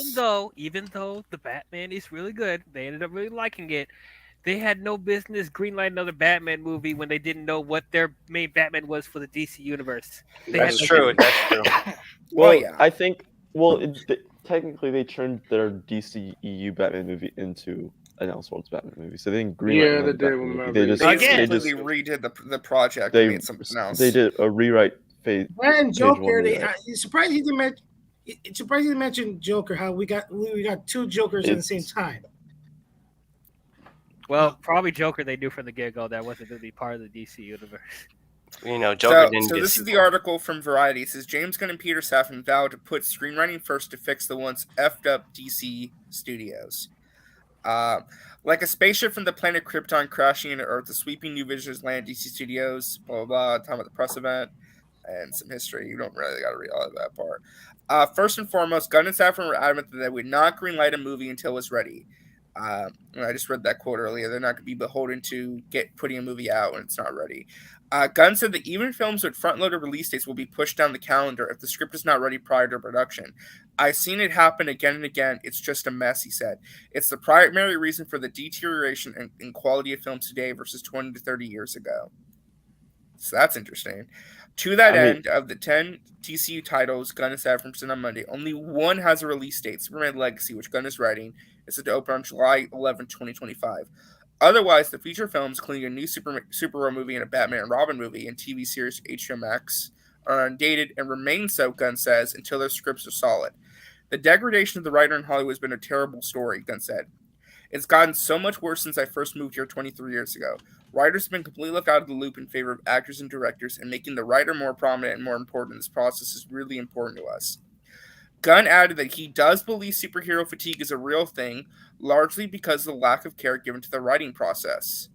even though the Batman is really good, they ended up really liking it. They had no business greenlighting another Batman movie when they didn't know what their main Batman was for the DC universe. That's true. That's true. Well, yeah. I think. Well, technically, they turned their DCEU Batman movie into an Elseworlds Batman movie, so they didn't greenlight. Yeah, they did. They just redid the project. They made something else. They did a rewrite phase. And Joker, it's surprising he didn't mention. It's surprising to mention Joker. How we got two Jokers at the same time. Well, probably Joker they knew from the get-go that wasn't going to be part of the DC universe. Joker didn't. So this is the article from Variety. It says James Gunn and Peter Safran vowed to put screenwriting first to fix the once effed up DC studios. Like a spaceship from the planet Krypton crashing into Earth, the sweeping new visitors land DC studios. Blah blah blah. Time at the press event and some history. You don't really got to read all of that part. First and foremost, Gunn and Safran were adamant that they would not greenlight a movie until it was ready. I just read that quote earlier. They're not going to be beholden to putting a movie out when it's not ready. Gunn said that even films with front-loaded release dates will be pushed down the calendar if the script is not ready prior to production. I've seen it happen again and again. It's just a mess, he said. It's the primary reason for the deterioration in quality of films today versus 20 to 30 years ago. So that's interesting. To that end, of the 10 TCU titles Gunn and Safran presented on Monday, only one has a release date, Superman Legacy, which Gunn is writing. It's set to open on July 11, 2025. Otherwise, the feature films, including a new Supergirl movie and a Batman and Robin movie and TV series HBO Max, are undated and remain so, Gunn says, until their scripts are solid. The degradation of the writer in Hollywood has been a terrible story, Gunn said. It's gotten so much worse since I first moved here 23 years ago. Writers have been completely left out of the loop in favor of actors and directors, and making the writer more prominent and more important in this process is really important to us. Gunn added that he does believe superhero fatigue is a real thing, largely because of the lack of care given to the writing process.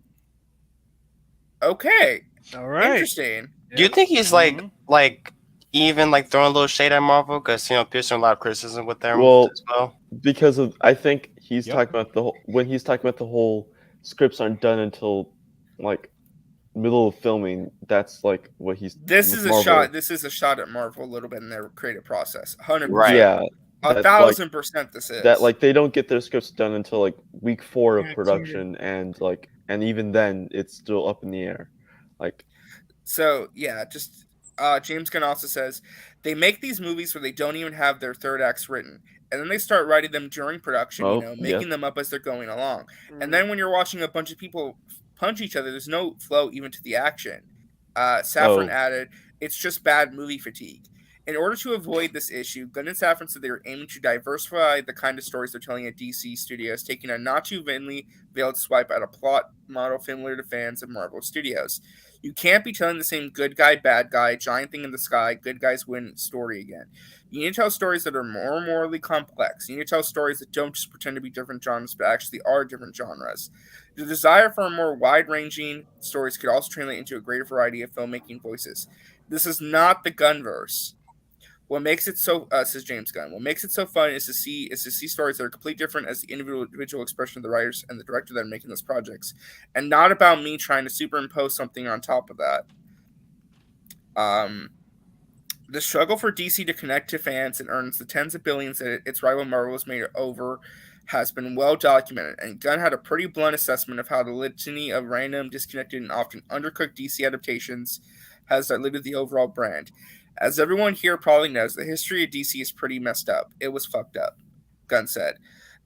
Okay. All right. Interesting. Do you think he's even throwing a little shade at Marvel? Because Pearson a lot of criticism with them as well. Because of I think he's talking about when he's talking about the whole scripts aren't done until middle of filming. That's what he's. This is a shot at Marvel a little bit in their creative process. 100%. Right. Yeah. 1,000% this is. That they don't get their scripts done until week 4 of production, and even then it's still up in the air. So yeah, just James Gunn also says they make these movies where they don't even have their third acts written, and then they start writing them during production, making them up as they're going along. And then when you're watching a bunch of people punch each other, there's no flow even to the action. Safran added, it's just bad movie fatigue. In order to avoid this issue, Gunn and Safran said they were aiming to diversify the kind of stories they're telling at DC Studios, taking a not too thinly veiled swipe at a plot model familiar to fans of Marvel Studios. You can't be telling the same good guy, bad guy, giant thing in the sky, good guys win story again. You need to tell stories that are more morally complex. You need to tell stories that don't just pretend to be different genres, but actually are different genres. The desire for more wide-ranging stories could also translate into a greater variety of filmmaking voices. This is not the Gunverse. What makes it so says James Gunn. What makes it so fun is to see stories that are completely different as the individual expression of the writers and the director that are making those projects, and not about me trying to superimpose something on top of that. The struggle for DC to connect to fans and earns the tens of billions that its rival Marvel has made over has been well documented, and Gunn had a pretty blunt assessment of how the litany of random, disconnected, and often undercooked DC adaptations has diluted the overall brand. As everyone here probably knows, the history of DC is pretty messed up. It was fucked up, Gunn said.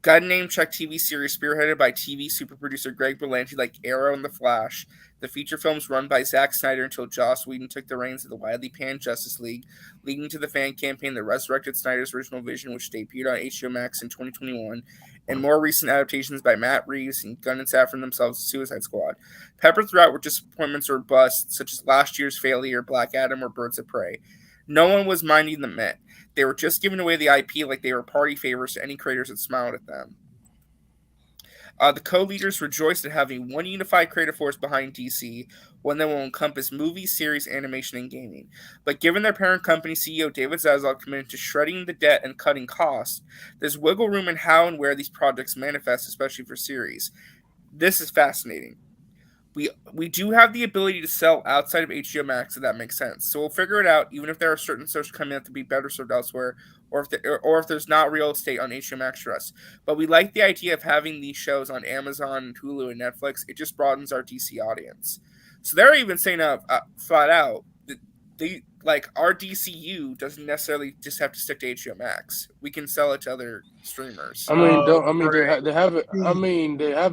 Gunn name-checked TV series spearheaded by TV super producer Greg Berlanti like Arrow and The Flash, the feature films run by Zack Snyder until Joss Whedon took the reins of the widely panned Justice League, leading to the fan campaign that resurrected Snyder's original vision, which debuted on HBO Max in 2021, and more recent adaptations by Matt Reeves and Gunn and Safran themselves, Suicide Squad. Peppered throughout were disappointments or busts, such as last year's failure, Black Adam, or Birds of Prey. No one was minding the Met. They were just giving away the IP like they were party favors to any creators that smiled at them. The co-leaders rejoiced at having one unified creative force behind DC, one that will encompass movies, series, animation, and gaming. But given their parent company CEO David Zaslav committed to shredding the debt and cutting costs, there's wiggle room in how and where these projects manifest, especially for series. This is fascinating. We do have the ability to sell outside of HBO Max, if that makes sense. So we'll figure it out, even if there are certain shows coming out to be better served elsewhere, or if there's not real estate on HBO Max for us. But we like the idea of having these shows on Amazon, Hulu, and Netflix. It just broadens our DC audience. So they're even saying flat out that our DCU doesn't necessarily just have to stick to HBO Max. We can sell it to other streamers. They have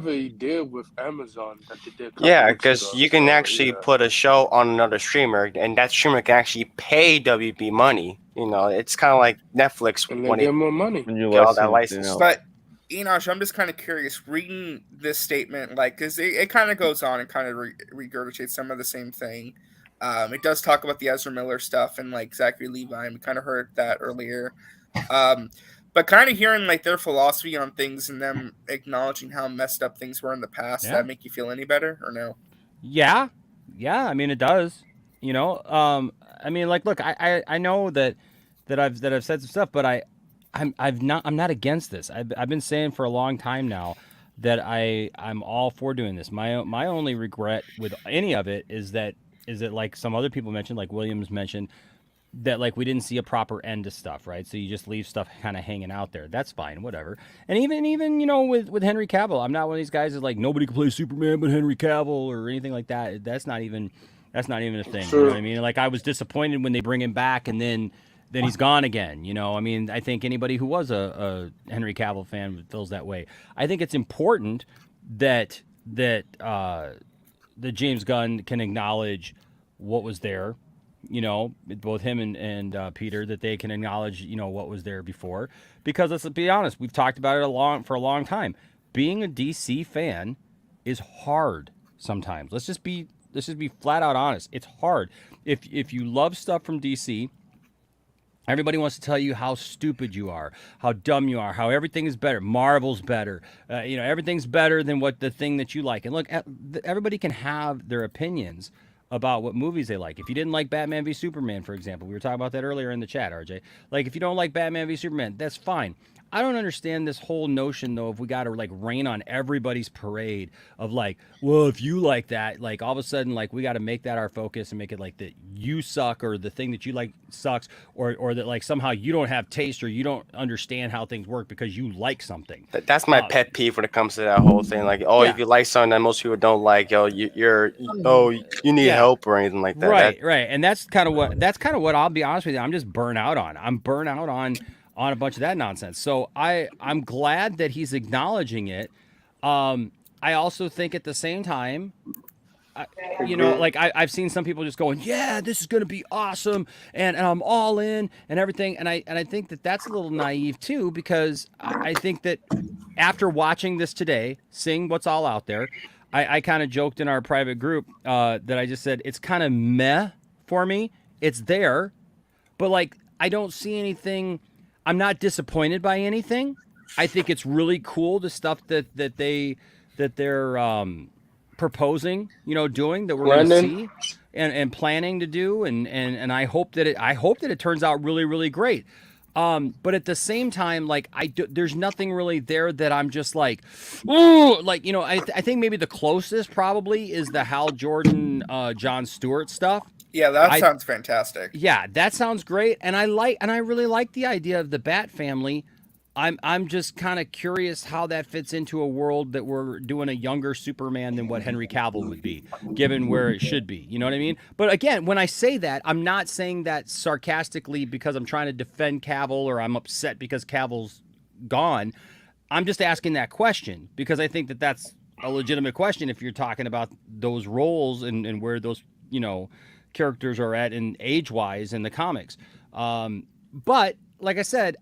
a deal with Amazon that they did. Yeah, because you can actually put a show on another streamer, and that streamer can actually pay WB money. You know, it's kind of like Netflix and they get more money when you get all that license. But Enosh, I'm just kind of curious reading this statement, because it kind of goes on and kind of regurgitates some of the same thing. It does talk about the Ezra Miller stuff and Zachary Levi, and we kind of heard that earlier. But kind of hearing their philosophy on things and them acknowledging how messed up things were in the past, does that make you feel any better or no? Yeah. I mean, it does. You know, I mean, look, I know that I've said some stuff, but I'm not against this. I've been saying for a long time now that I'm all for doing this. My only regret with any of it is that like some other people mentioned, like Williams mentioned, that we didn't see a proper end to stuff, right? So you just leave stuff kind of hanging out there. That's fine, whatever. And even you know with Henry Cavill, I'm not one of these guys that's nobody can play Superman but Henry Cavill or anything like that. That's not even a thing. Sure. You know what I mean? I was disappointed when they bring him back and then he's gone again. You know, I mean, I think anybody who was a Henry Cavill fan feels that way. I think it's important that James Gunn can acknowledge what was there, you know, both him and Peter, that they can acknowledge, you know, what was there before. Because let's be honest, we've talked about it for a long time. Being a DC fan is hard sometimes. Let's just be flat out honest. It's hard. If you love stuff from DC, everybody wants to tell you how stupid you are, how dumb you are, how everything is better. Marvel's better. You know, everything's better than what the thing that you like. And look, everybody can have their opinions about what movies they like. If you didn't like Batman v Superman, for example, we were talking about that earlier in the chat, RJ. If you don't like Batman v Superman, that's fine. I don't understand this whole notion, though, if we got to rain on everybody's parade of well, if you like that, all of a sudden, we got to make that our focus and make it that you suck or the thing that you like sucks or that somehow you don't have taste or you don't understand how things work because you like something. That's my pet peeve when it comes to that whole thing. If you like something that most people don't like, you need help or anything like that. Right. And that's kind of what I'll be honest with you. I'm just burnt out on. I'm burnt out on a bunch of that nonsense. So I'm glad that he's acknowledging it. I also think at the same time, I've seen some people just going, yeah, this is going to be awesome. And I'm all in and everything. And I think that that's a little naive too, because I think that after watching this today, seeing what's all out there, I kind of joked in our private group that I just said, it's kind of meh for me. It's there, but I don't see anything. I'm not disappointed by anything. I think it's really cool, the stuff that they're proposing, doing that we're going to see. and planning to do, and I hope that it turns out really, really great. But at the same time, like there's nothing really there that I'm just like, ooh, like, you know, I think maybe the closest probably is the Hal Jordan, Jon Stewart stuff. Yeah, that sounds fantastic. Yeah, that sounds great, and I really like the idea of the Bat family. I'm just kind of curious how that fits into a world that we're doing a younger Superman than what Henry Cavill would be, given where it should be. You know what I mean? But again, when I say that, I'm not saying that sarcastically because I'm trying to defend Cavill or I'm upset because Cavill's gone. I'm just asking that question because I think that that's a legitimate question if you're talking about those roles and where those, you know, characters are at in age-wise in the comics. But like I said,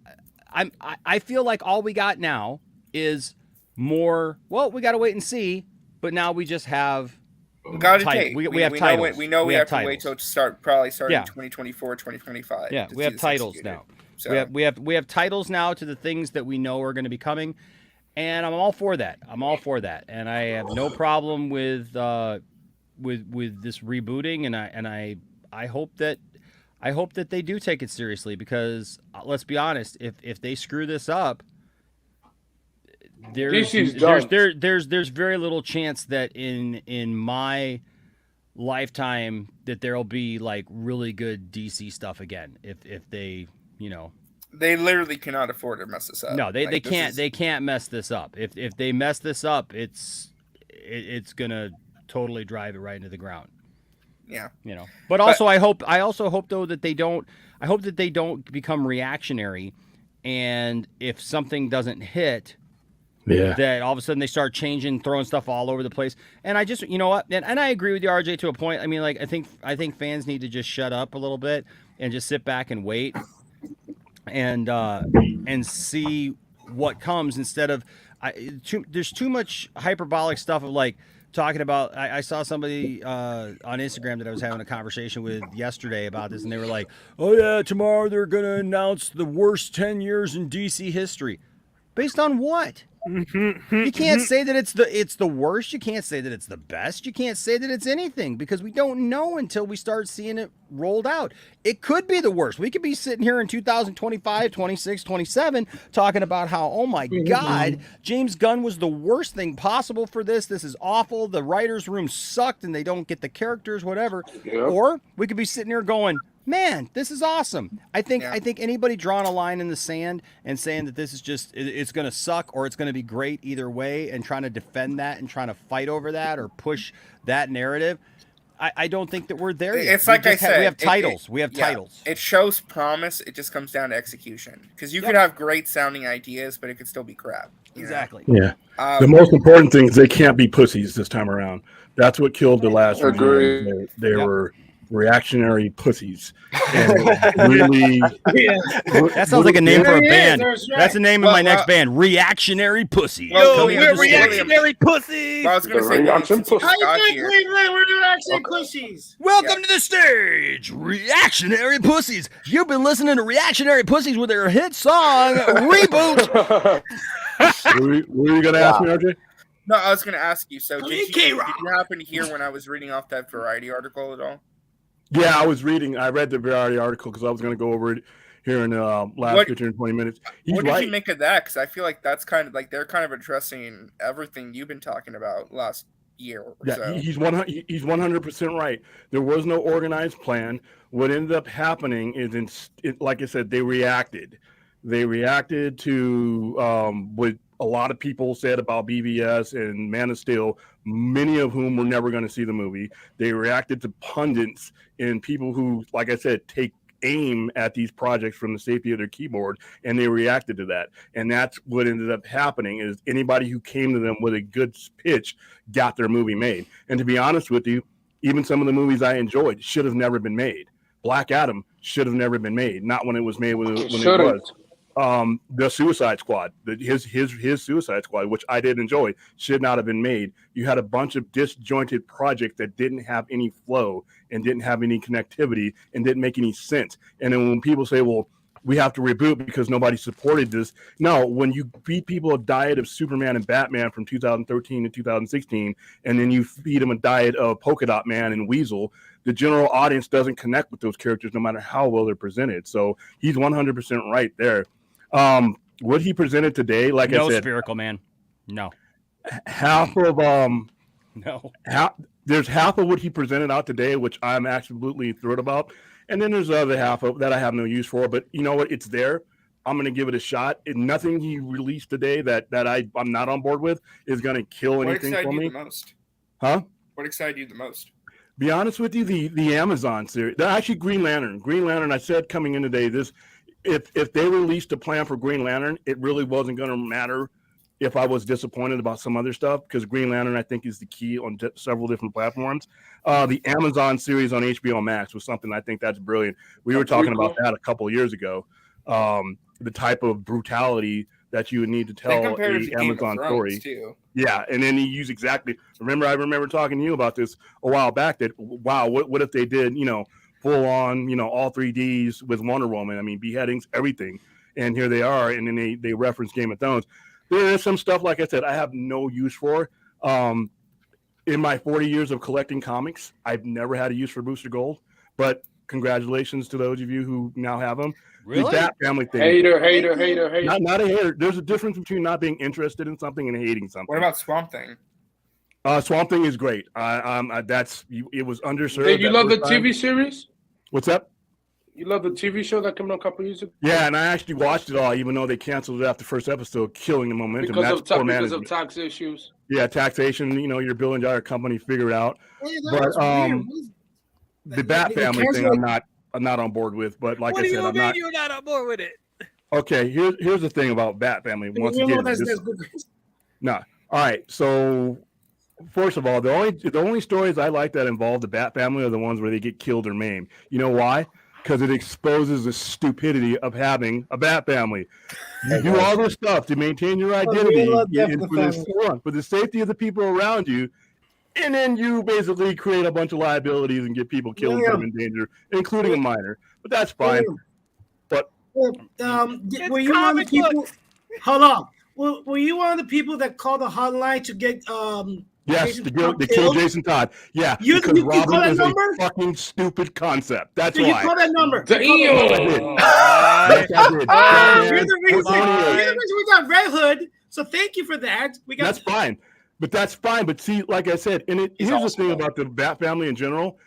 I feel like all we got now is more. Well, we got to wait and see. But now we just have. We got to take. We have titles. We know we have to wait till probably in 2024, 2025. Yeah, we have titles now. So. We have titles now to the things that we know are going to be coming, and I'm all for that. And I have no problem with this rebooting, and I hope that. I hope that they do take it seriously because let's be honest, if they screw this up, there's very little chance that in my lifetime that there'll be like really good DC stuff again. If they, you know, they literally cannot afford to mess this up. No, they can't mess this up. If they mess this up, it's gonna totally drive it right into the ground. Yeah, you know. But also, I also hope though that they don't. I hope that they don't become reactionary, and if something doesn't hit, that all of a sudden they start changing, throwing stuff all over the place. And I just, you know what? And I agree with you, RJ, to a point. I mean, like I think fans need to just shut up a little bit and just sit back and wait, and see what comes instead of. There's too much hyperbolic stuff of like. Talking about, I saw somebody on Instagram that I was having a conversation with yesterday about this, and they were like, "Oh yeah, tomorrow they're gonna announce the worst 10 years in DC history." Based on what? You can't say that it's the worst. You can't say that it's the best. You can't say that it's anything because we don't know until we start seeing it rolled out. It could be the worst. We could be sitting here in 2025, 26, 27 talking about how, oh my God, James Gunn was the worst thing possible for this. This is awful. The writer's room sucked and they don't get the characters, whatever. Yep. Or we could be sitting here going, man, this is awesome. I think anybody drawing a line in the sand and saying that this is just it's going to suck or it's going to be great either way and trying to defend that and trying to fight over that or push that narrative, I don't think that we're there yet. It's like I said, we have titles. We have titles. It shows promise. It just comes down to execution because you could have great sounding ideas, but it could still be crap. Exactly. Yeah. The most important thing is they can't be pussies this time around. That's what killed the last review. They were reactionary pussies. And really, that sounds like a name for a band. That's the name of my next band, Reactionary Pussies. Yo, we're reactionary pussies. I was going to say, reaction pussies. How you think, Cleveland? We're reactionary pussies. Welcome to the stage, Reactionary Pussies. You've been listening to Reactionary Pussies with their hit song, Reboot. What were you going to ask me, RJ? No, I was going to ask you. So did you happen to hear when I was reading off that Variety article at all? Yeah, I read the Variety article because I was going to go over it here in the last 15 or 20 minutes. What did you make of that? Because I feel like that's kind of like they're kind of addressing everything you've been talking about last year or so. He's 100% right. There was no organized plan. What ended up happening is, like I said, they reacted. They reacted to what a lot of people said about BVS and Man of Steel, many of whom were never going to see the movie. They reacted to pundits and people who, like I said, take aim at these projects from the safety of their keyboard, and they reacted to that. And that's what ended up happening is anybody who came to them with a good pitch got their movie made. And to be honest with you, even some of the movies I enjoyed should have never been made. Black Adam should have never been made, not when it was made when it was. The Suicide Squad, his Suicide Squad, which I did enjoy, should not have been made. You had a bunch of disjointed projects that didn't have any flow and didn't have any connectivity and didn't make any sense. And then when people say, well, we have to reboot because nobody supported this. No, when you feed people a diet of Superman and Batman from 2013 to 2016, and then you feed them a diet of Polka Dot Man and Weasel, the general audience doesn't connect with those characters no matter how well they're presented. So he's 100% right there. What he presented today, like I No said, spherical man. No. half of No. there's half of what he presented out today, which I'm absolutely thrilled about, and then there's the other half of that I have no use for. But you know what? It's there. I'm going to give it a shot. Nothing he released today that I'm not on board with is going to kill anything for me. What excited you the most? Huh? What excited you the most? Be honest with you, the Amazon series. They're actually Green Lantern. Green Lantern. I said coming in today, if they released a plan for Green Lantern, it really wasn't going to matter if I was disappointed about some other stuff, because Green Lantern, I think, is the key on several different platforms. The Amazon series on HBO Max was something I think that's brilliant. We were talking about that a couple of years ago. The type of brutality that you would need to tell a Amazon story. Too. Yeah, and then he used exactly. I remember talking to you about this a while back. That wow, what if they did full on all 3Ds with Wonder Woman? I mean, beheadings, everything. And here they are, and then they reference Game of Thrones. There is some stuff, like I said, I have no use for. In my 40 years of collecting comics, I've never had a use for Booster Gold. But congratulations to those of you who now have them. Really? The Bat Family thing. Hater. Not a hater. There's a difference between not being interested in something and hating something. What about Swamp Thing? Swamp Thing is great. It was underserved. Did you love the TV series? What's up? You love the TV show that came out a couple years ago? Yeah, and I actually watched it all, even though they canceled it after the first episode, killing the momentum. Because of tax issues. Yeah, taxation. You're billion dollar company, figure it out. But the Bat Family thing, I'm not on board with. But like I said, I'm not. You're not on board with it? Okay, here's the thing about Bat Family. Once again, no. All right, so first of all, the only stories I like that involve the Bat Family are the ones where they get killed or maimed. You know why? Because it exposes the stupidity of having a Bat Family. You do all this stuff to maintain your identity and for the safety of the people around you, and then you basically create a bunch of liabilities and get people killed and put them in danger, including a minor. But that's fine. But were you one of the people? Hold on. Were you one of the people that called the hotline to get yes, to kill Jason Todd. Yeah, you Robin call that is number? a fucking stupid concept. That's Did why. you call that number? Yes, I did. You're the reason we got Red Hood. So thank you for that. That's fine. That's fine. But see, like I said, and here's the thing about the Bat Family in general.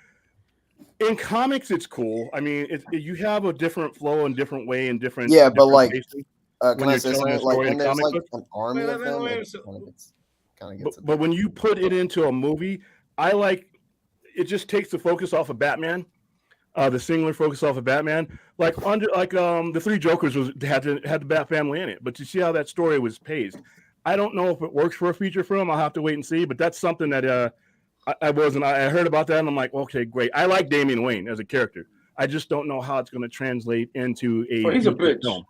In comics, it's cool. I mean, you have a different flow and different way and different. Yeah, but like, cases can I say something? Like, and there's like an army of them. But when you put it into a movie, it just takes the focus off of Batman, the singular focus off of Batman. The Three Jokers had the Bat Family in it, but you see how that story was paced. I don't know if it works for a feature film. I'll have to wait and see. But that's something that I heard about that, and I'm like, okay, great. I like Damian Wayne as a character. I just don't know how it's going to translate into a. He's a bitch. Film.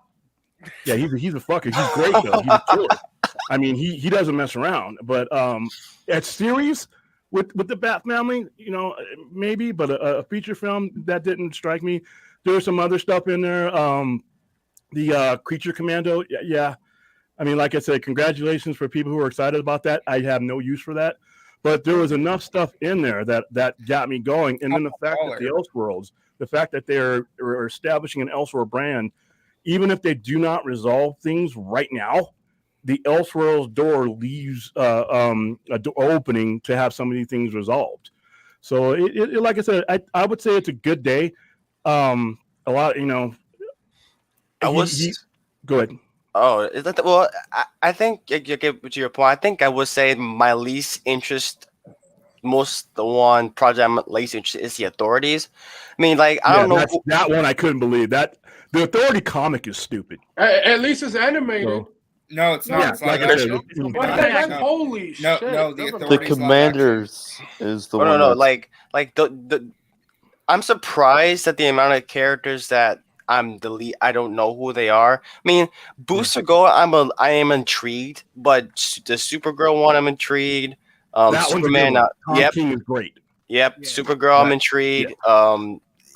Yeah, he's a fucker. He's great though. He's a killer. I mean, he doesn't mess around. But at series with the Bat Family, maybe. But a feature film that didn't strike me. There was some other stuff in there. The Creature Commando. Yeah. I mean, like I said, congratulations for people who are excited about that. I have no use for that. But there was enough stuff in there that got me going. And then the fact that the Elseworlds, the fact that they're establishing an Elseworld brand, even if they do not resolve things right now, the Elseworlds door leaves a door opening to have some of these things resolved. So, like I said, I would say it's a good day. A lot, go ahead. Oh, is that well? I think you get to your point. I think I would say my least interest, the one project I'm least interested is the Authorities. I mean, like I don't know that one. I couldn't believe that the Authority comic is stupid. At least it's animated. So, no, it's not. Yeah, it's like not I said, holy shit! No, the Commanders is the one. No, like the. I'm surprised at the amount of characters that I don't know who they are. I mean, Booster Gold, I am intrigued, but the Supergirl one, I'm intrigued. Superman, Tom King is great. Yep, yeah. Supergirl, I'm intrigued.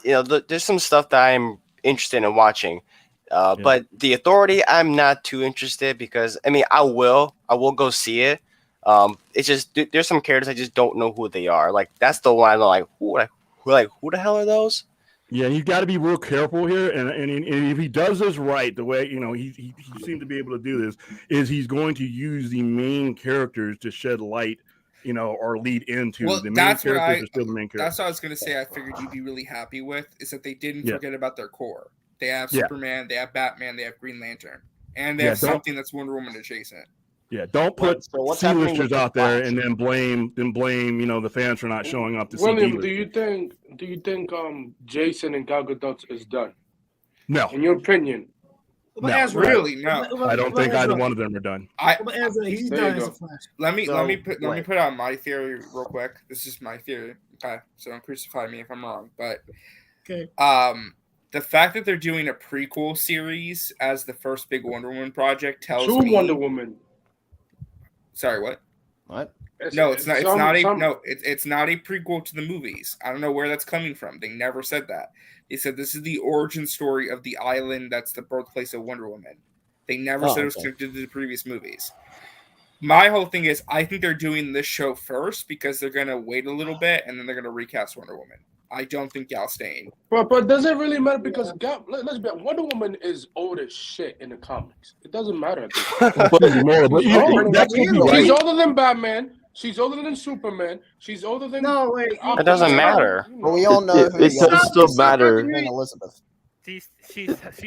Yeah. There's some stuff that I'm interested in watching. But the Authority, I'm not too interested because I mean, I will go see it. It's just there's some characters I just don't know who they are. Like that's the one I'm like, who the hell are those? Yeah, you got to be real careful here, and if he does this right, the way he seemed to be able to do this, is he's going to use the main characters to shed light, or lead into the main characters are still the main characters. That's what I was gonna say. I figured you'd be really happy with is that they didn't forget about their core. They have Superman, they have Batman, they have Green Lantern, and they have something that's Wonder Woman adjacent. Yeah, don't put C-listers out there and then blame the fans for not showing up to see. William, do you think Jason and Gal Gadot is done? No. In your opinion? No. Really? No. I don't think either one of them are done. He's done as a Flash. Let me put out my theory real quick. This is my theory. Okay, so don't crucify me if I'm wrong, but the fact that they're doing a prequel series as the first big Wonder Woman project tells me Wonder Woman. Sorry, what? What? No, it's not. It's not a prequel to the movies. I don't know where that's coming from. They never said that. They said this is the origin story of the island that's the birthplace of Wonder Woman. They never said it was connected to the previous movies. My whole thing is, I think they're doing this show first because they're gonna wait a little bit and then they're gonna recast Wonder Woman. I don't think Gal's staying. But does it really matter? Because let's be honest, Wonder Woman is old as shit in the comics. It doesn't matter. She's older than Batman. She's older than Superman. She's older than. No, wait. It doesn't matter. But we all know it does still matter. Elizabeth. She's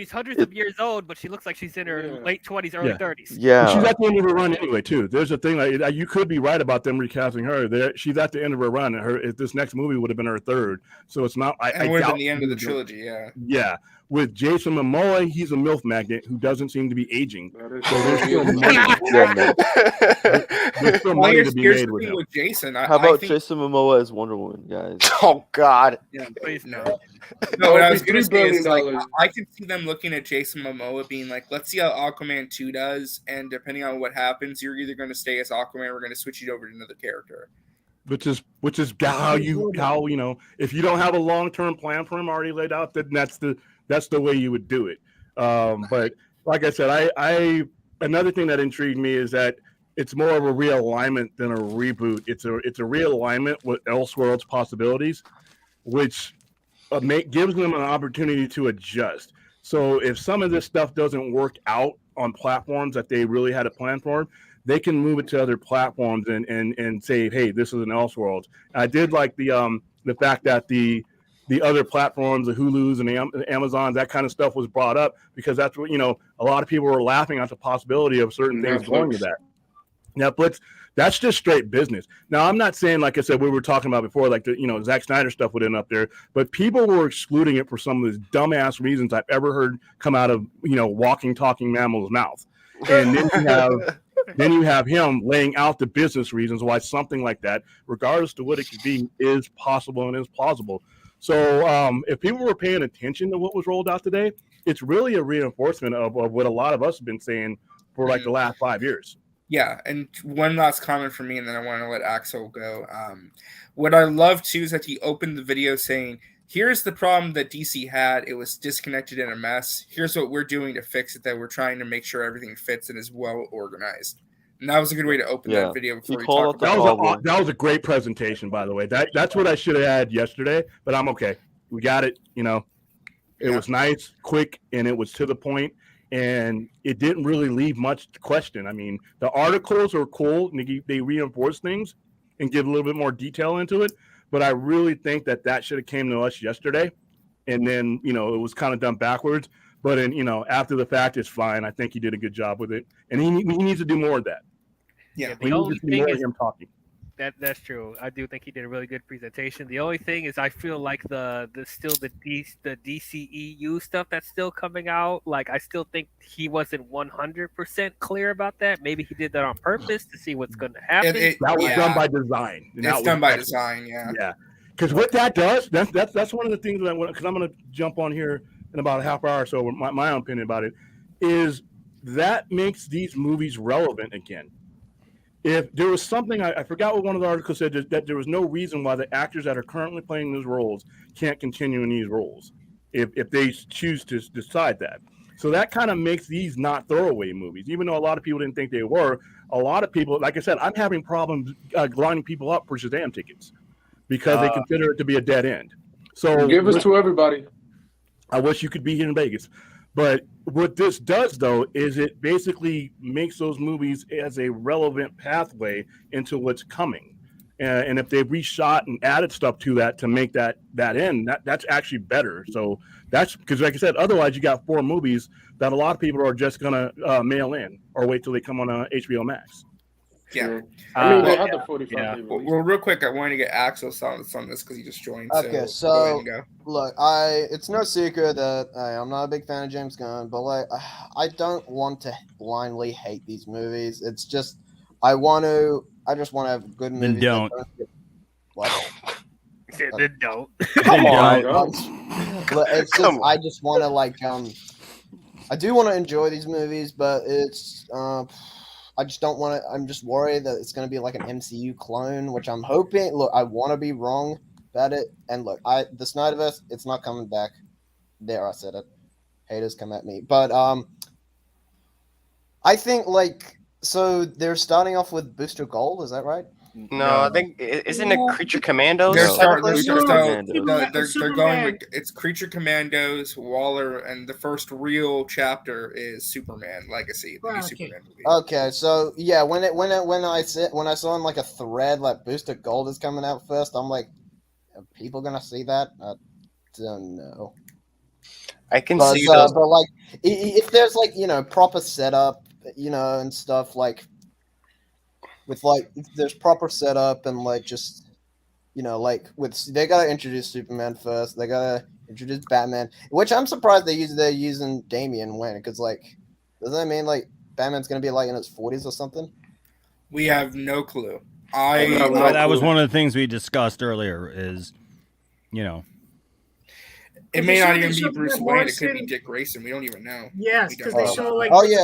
hundreds of years old, but she looks like she's in her late 20s, early 30s. Yeah, she's at the end of her run anyway, too. There's a thing like you could be right about them recasting her. She's at the end of her run. This next movie would have been her third, so it's not. It would have been the end of the trilogy. Yeah. Yeah. With Jason Momoa, he's a MILF magnet who doesn't seem to be aging. So there's still money. There's still money to be made with him. Jason, how about Jason Momoa as Wonder Woman, guys? Oh God. Yeah, please no. No, what I was going to say is I could see them looking at Jason Momoa being like, let's see how Aquaman 2 does, and depending on what happens, you're either going to stay as Aquaman or we're going to switch you over to another character. Which is how if you don't have a long-term plan for him already laid out, then that's the way you would do it. But like I said, I another thing that intrigued me is that it's more of a realignment than a reboot. It's a realignment with Elseworlds possibilities, which gives them an opportunity to adjust. So if some of this stuff doesn't work out on platforms that they really had a plan for, they can move it to other platforms and say, hey, this is an Elseworlds. I did like the fact that the other platforms, the Hulus and the Amazons, that kind of stuff was brought up because that's what, a lot of people were laughing at the possibility of certain things going to that. Netflix, that's just straight business. Now, I'm not saying, like I said, we were talking about before, like Zack Snyder stuff would end up there, but people were excluding it for some of the dumbass reasons I've ever heard come out of, walking, talking mammal's mouth. And then you have him laying out the business reasons why something like that, regardless to what it could be, is possible and is plausible. So if people were paying attention to what was rolled out today, it's really a reinforcement of what a lot of us have been saying for like the last 5 years. Yeah, and one last comment from me, and then I want to let Axel go. What I love, too, is that he opened the video saying, here's the problem that DC had. It was disconnected and a mess. Here's what we're doing to fix it, that we're trying to make sure everything fits and is well organized. And that was a good way to open that video before we talk about that was a great presentation, by the way. That's what I should have had yesterday, but I'm okay. We got it, It was nice, quick, and it was to the point. And it didn't really leave much to question. I mean, the articles are cool. They reinforce things and give a little bit more detail into it. But I really think that should have came to us yesterday. And then, it was kind of done backwards. But, after the fact, it's fine. I think he did a good job with it. And he needs to do more of that. Yeah, the only thing is him talking. That's true. I do think he did a really good presentation. The only thing is, I feel like the DCEU stuff that's still coming out. Like, I still think he wasn't 100% clear about that. Maybe he did that on purpose to see what's going to happen. That was done by design. It's done by design. Yeah. Yeah. Because what that does, that's one of the things that because I'm going to jump on here in about a half hour or so. My own opinion about it is that makes these movies relevant again. If there was something, I forgot what one of the articles said, that there was no reason why the actors that are currently playing those roles can't continue in these roles if they choose to decide that. So that kind of makes these not throwaway movies, even though a lot of people didn't think they were. A lot of people, like I said, I'm having problems lining people up for Shazam tickets because they consider it to be a dead end. So Give us to everybody. I wish you could be here in Vegas. But what this does, though, is it basically makes those movies as a relevant pathway into what's coming. And if they've reshot and added stuff to that to make that end, that's actually better. So that's because, like I said, otherwise you got 4 movies that a lot of people are just going to mail in or wait till they come on HBO Max. Yeah. I mean, they had the 45 day release. Well, real quick, I wanted to get Axel's thoughts on this because he just joined. Okay, go ahead so and go. look, it's no secret that I'm not a big fan of James Gunn, but like I don't want to blindly hate these movies. It's just I just want to have good movies. Then don't. What? Then don't. Come on. It's just I just want to like I do want to enjoy these movies, but it's I just don't want to. I'm just worried that it's going to be like an MCU clone, which I'm hoping. Look, I want to be wrong about it. And look, the Snyderverse, it's not coming back. There, I said it. Haters come at me, but I think so they're starting off with Booster Gold. Is that right? No, I think isn't it Creature Commandos? They're They're going with it's Creature Commandos, Waller, and the first real chapter is Superman Legacy, the new Superman movie. Okay, so yeah, when I saw in like a thread like Booster Gold is coming out first, I'm like, are people gonna see that? I don't know. I can see those. But like, if there's like proper setup, and stuff like. With like, if there's proper setup and like just, they gotta introduce Superman first. They gotta introduce Batman, which I'm surprised they're using Damian Wayne because like, does that mean like Batman's gonna be like in his 40s or something? We have no clue. That was one of the things we discussed earlier. Is it may not even be Bruce Wayne. It could be Dick Grayson. We don't even know. Yes, because they show like. Oh yeah,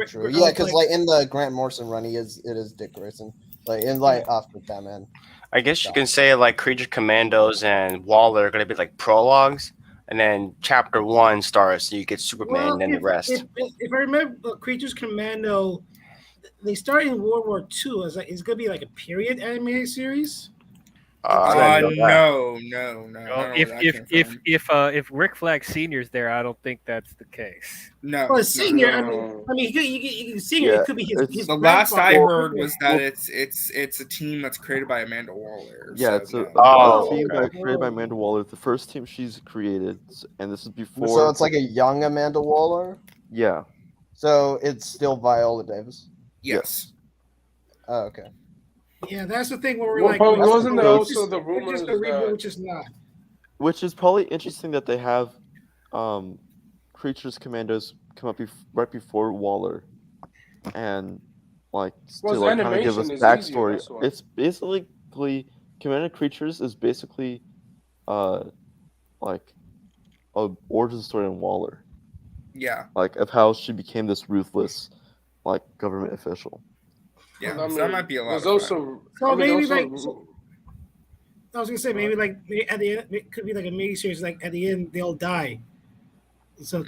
true. Yeah, because like in the Grant Morrison run, it is Dick Grayson. Like in after Batman. I guess you can say like Creature Commandos and Waller are gonna be like prologues, and then Chapter 1 starts, so you get Superman and then the rest. If I remember, Creatures Commando, they started in World War II. It's gonna be like a period animated series. No. If Rick Flag Senior's there, I don't think that's the case. No. Well, Senior. No. I mean, Senior. It could be his. The last I heard was that it's a team that's created by Amanda Waller. Yeah, so it's no. a team created by Amanda Waller. The first team she's created, and this is before. So it's like a young Amanda Waller. Yeah. So it's still Viola Davis. Yes. Oh, okay. Yeah, that's the thing where we're Well, like, but wasn't there also the rumors just a reboot, which is not. Which is probably interesting that they have Creatures Commandos come up right before Waller, and like to like kind of give us backstory. It's basically Commando Creatures is basically like a origin story on Waller. Yeah. Like of how she became this ruthless like government official. Yeah, so that might be a lot. I was gonna say maybe like at the end it could be like a mini series. Like at the end they'll die. So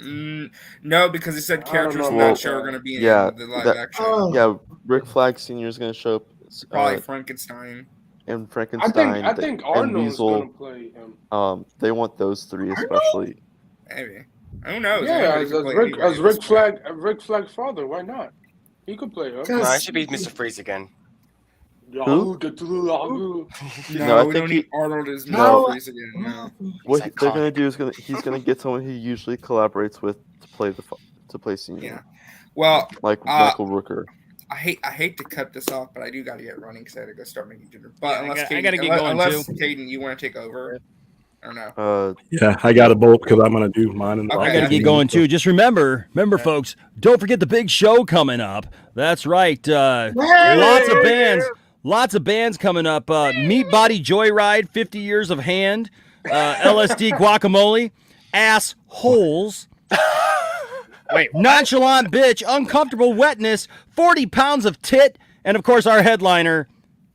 no, because it said characters not sure are going to be in the live action. Yeah, Rick Flag Sr. is going to show up. Probably Frankenstein. And Frankenstein. I think Arnold's going to play him. They want those three especially. Maybe. Who knows? Yeah, as Rick Flag's father. Why not? He could play him. No, I should be Mr. Freeze again. Who? No, I we think don't need Arnold as no. Mr. Freeze again. No. What they're gonna do is he's gonna get someone he usually collaborates with to play Senior. Yeah. Well, like Michael Rooker. I hate to cut this off, but I do got to get running because I had to go start making dinner. But I gotta get going unless too. Caden, you want to take over? Or no? Yeah, I got a bolt because I'm gonna do mine. And I gotta get going too. Just remember, folks, don't forget the big show coming up. That's right. Lots of bands coming up. Meat Body Joyride, 50 Years of Hand, LSD Guacamole, Ass Holes. Wait, Nonchalant Bitch, Uncomfortable Wetness, 40 Pounds of Tit, and of course our headliner,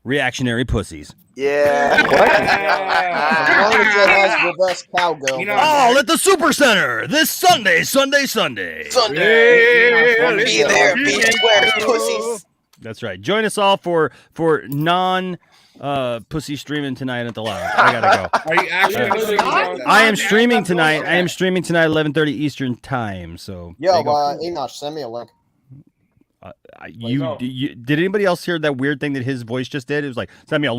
Reactionary Pussies. Yeah. As long as it has reverse cowgirl. All at the Super Center this Sunday. Be there, be square, pussies. That's right. Join us all for non pussy streaming tonight at the live. I gotta go. Are you actually? I am streaming tonight. I am streaming tonight, 11:30 Eastern time. So Yo, Enoch, send me a link. You did anybody else hear that weird thing that his voice just did? It was like, send me a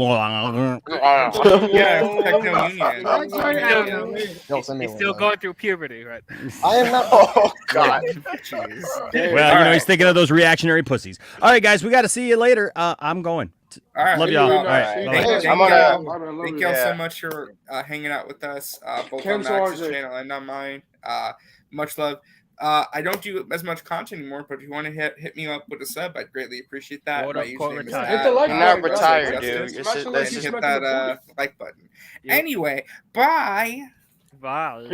He's still going through puberty, right? I am not. Oh God. Well, he's thinking of those reactionary pussies. All right, guys, we got to see you later. I'm going. All right, love y'all. All right, thank y'all so much for hanging out with us, both on Max's channel and on mine. Much love. I don't do as much content anymore, but if you want to hit me up with a sub, I'd greatly appreciate that. Hit the like button. You're not retired, dude. Hit that like button. Yeah. Anyway, bye. Bye.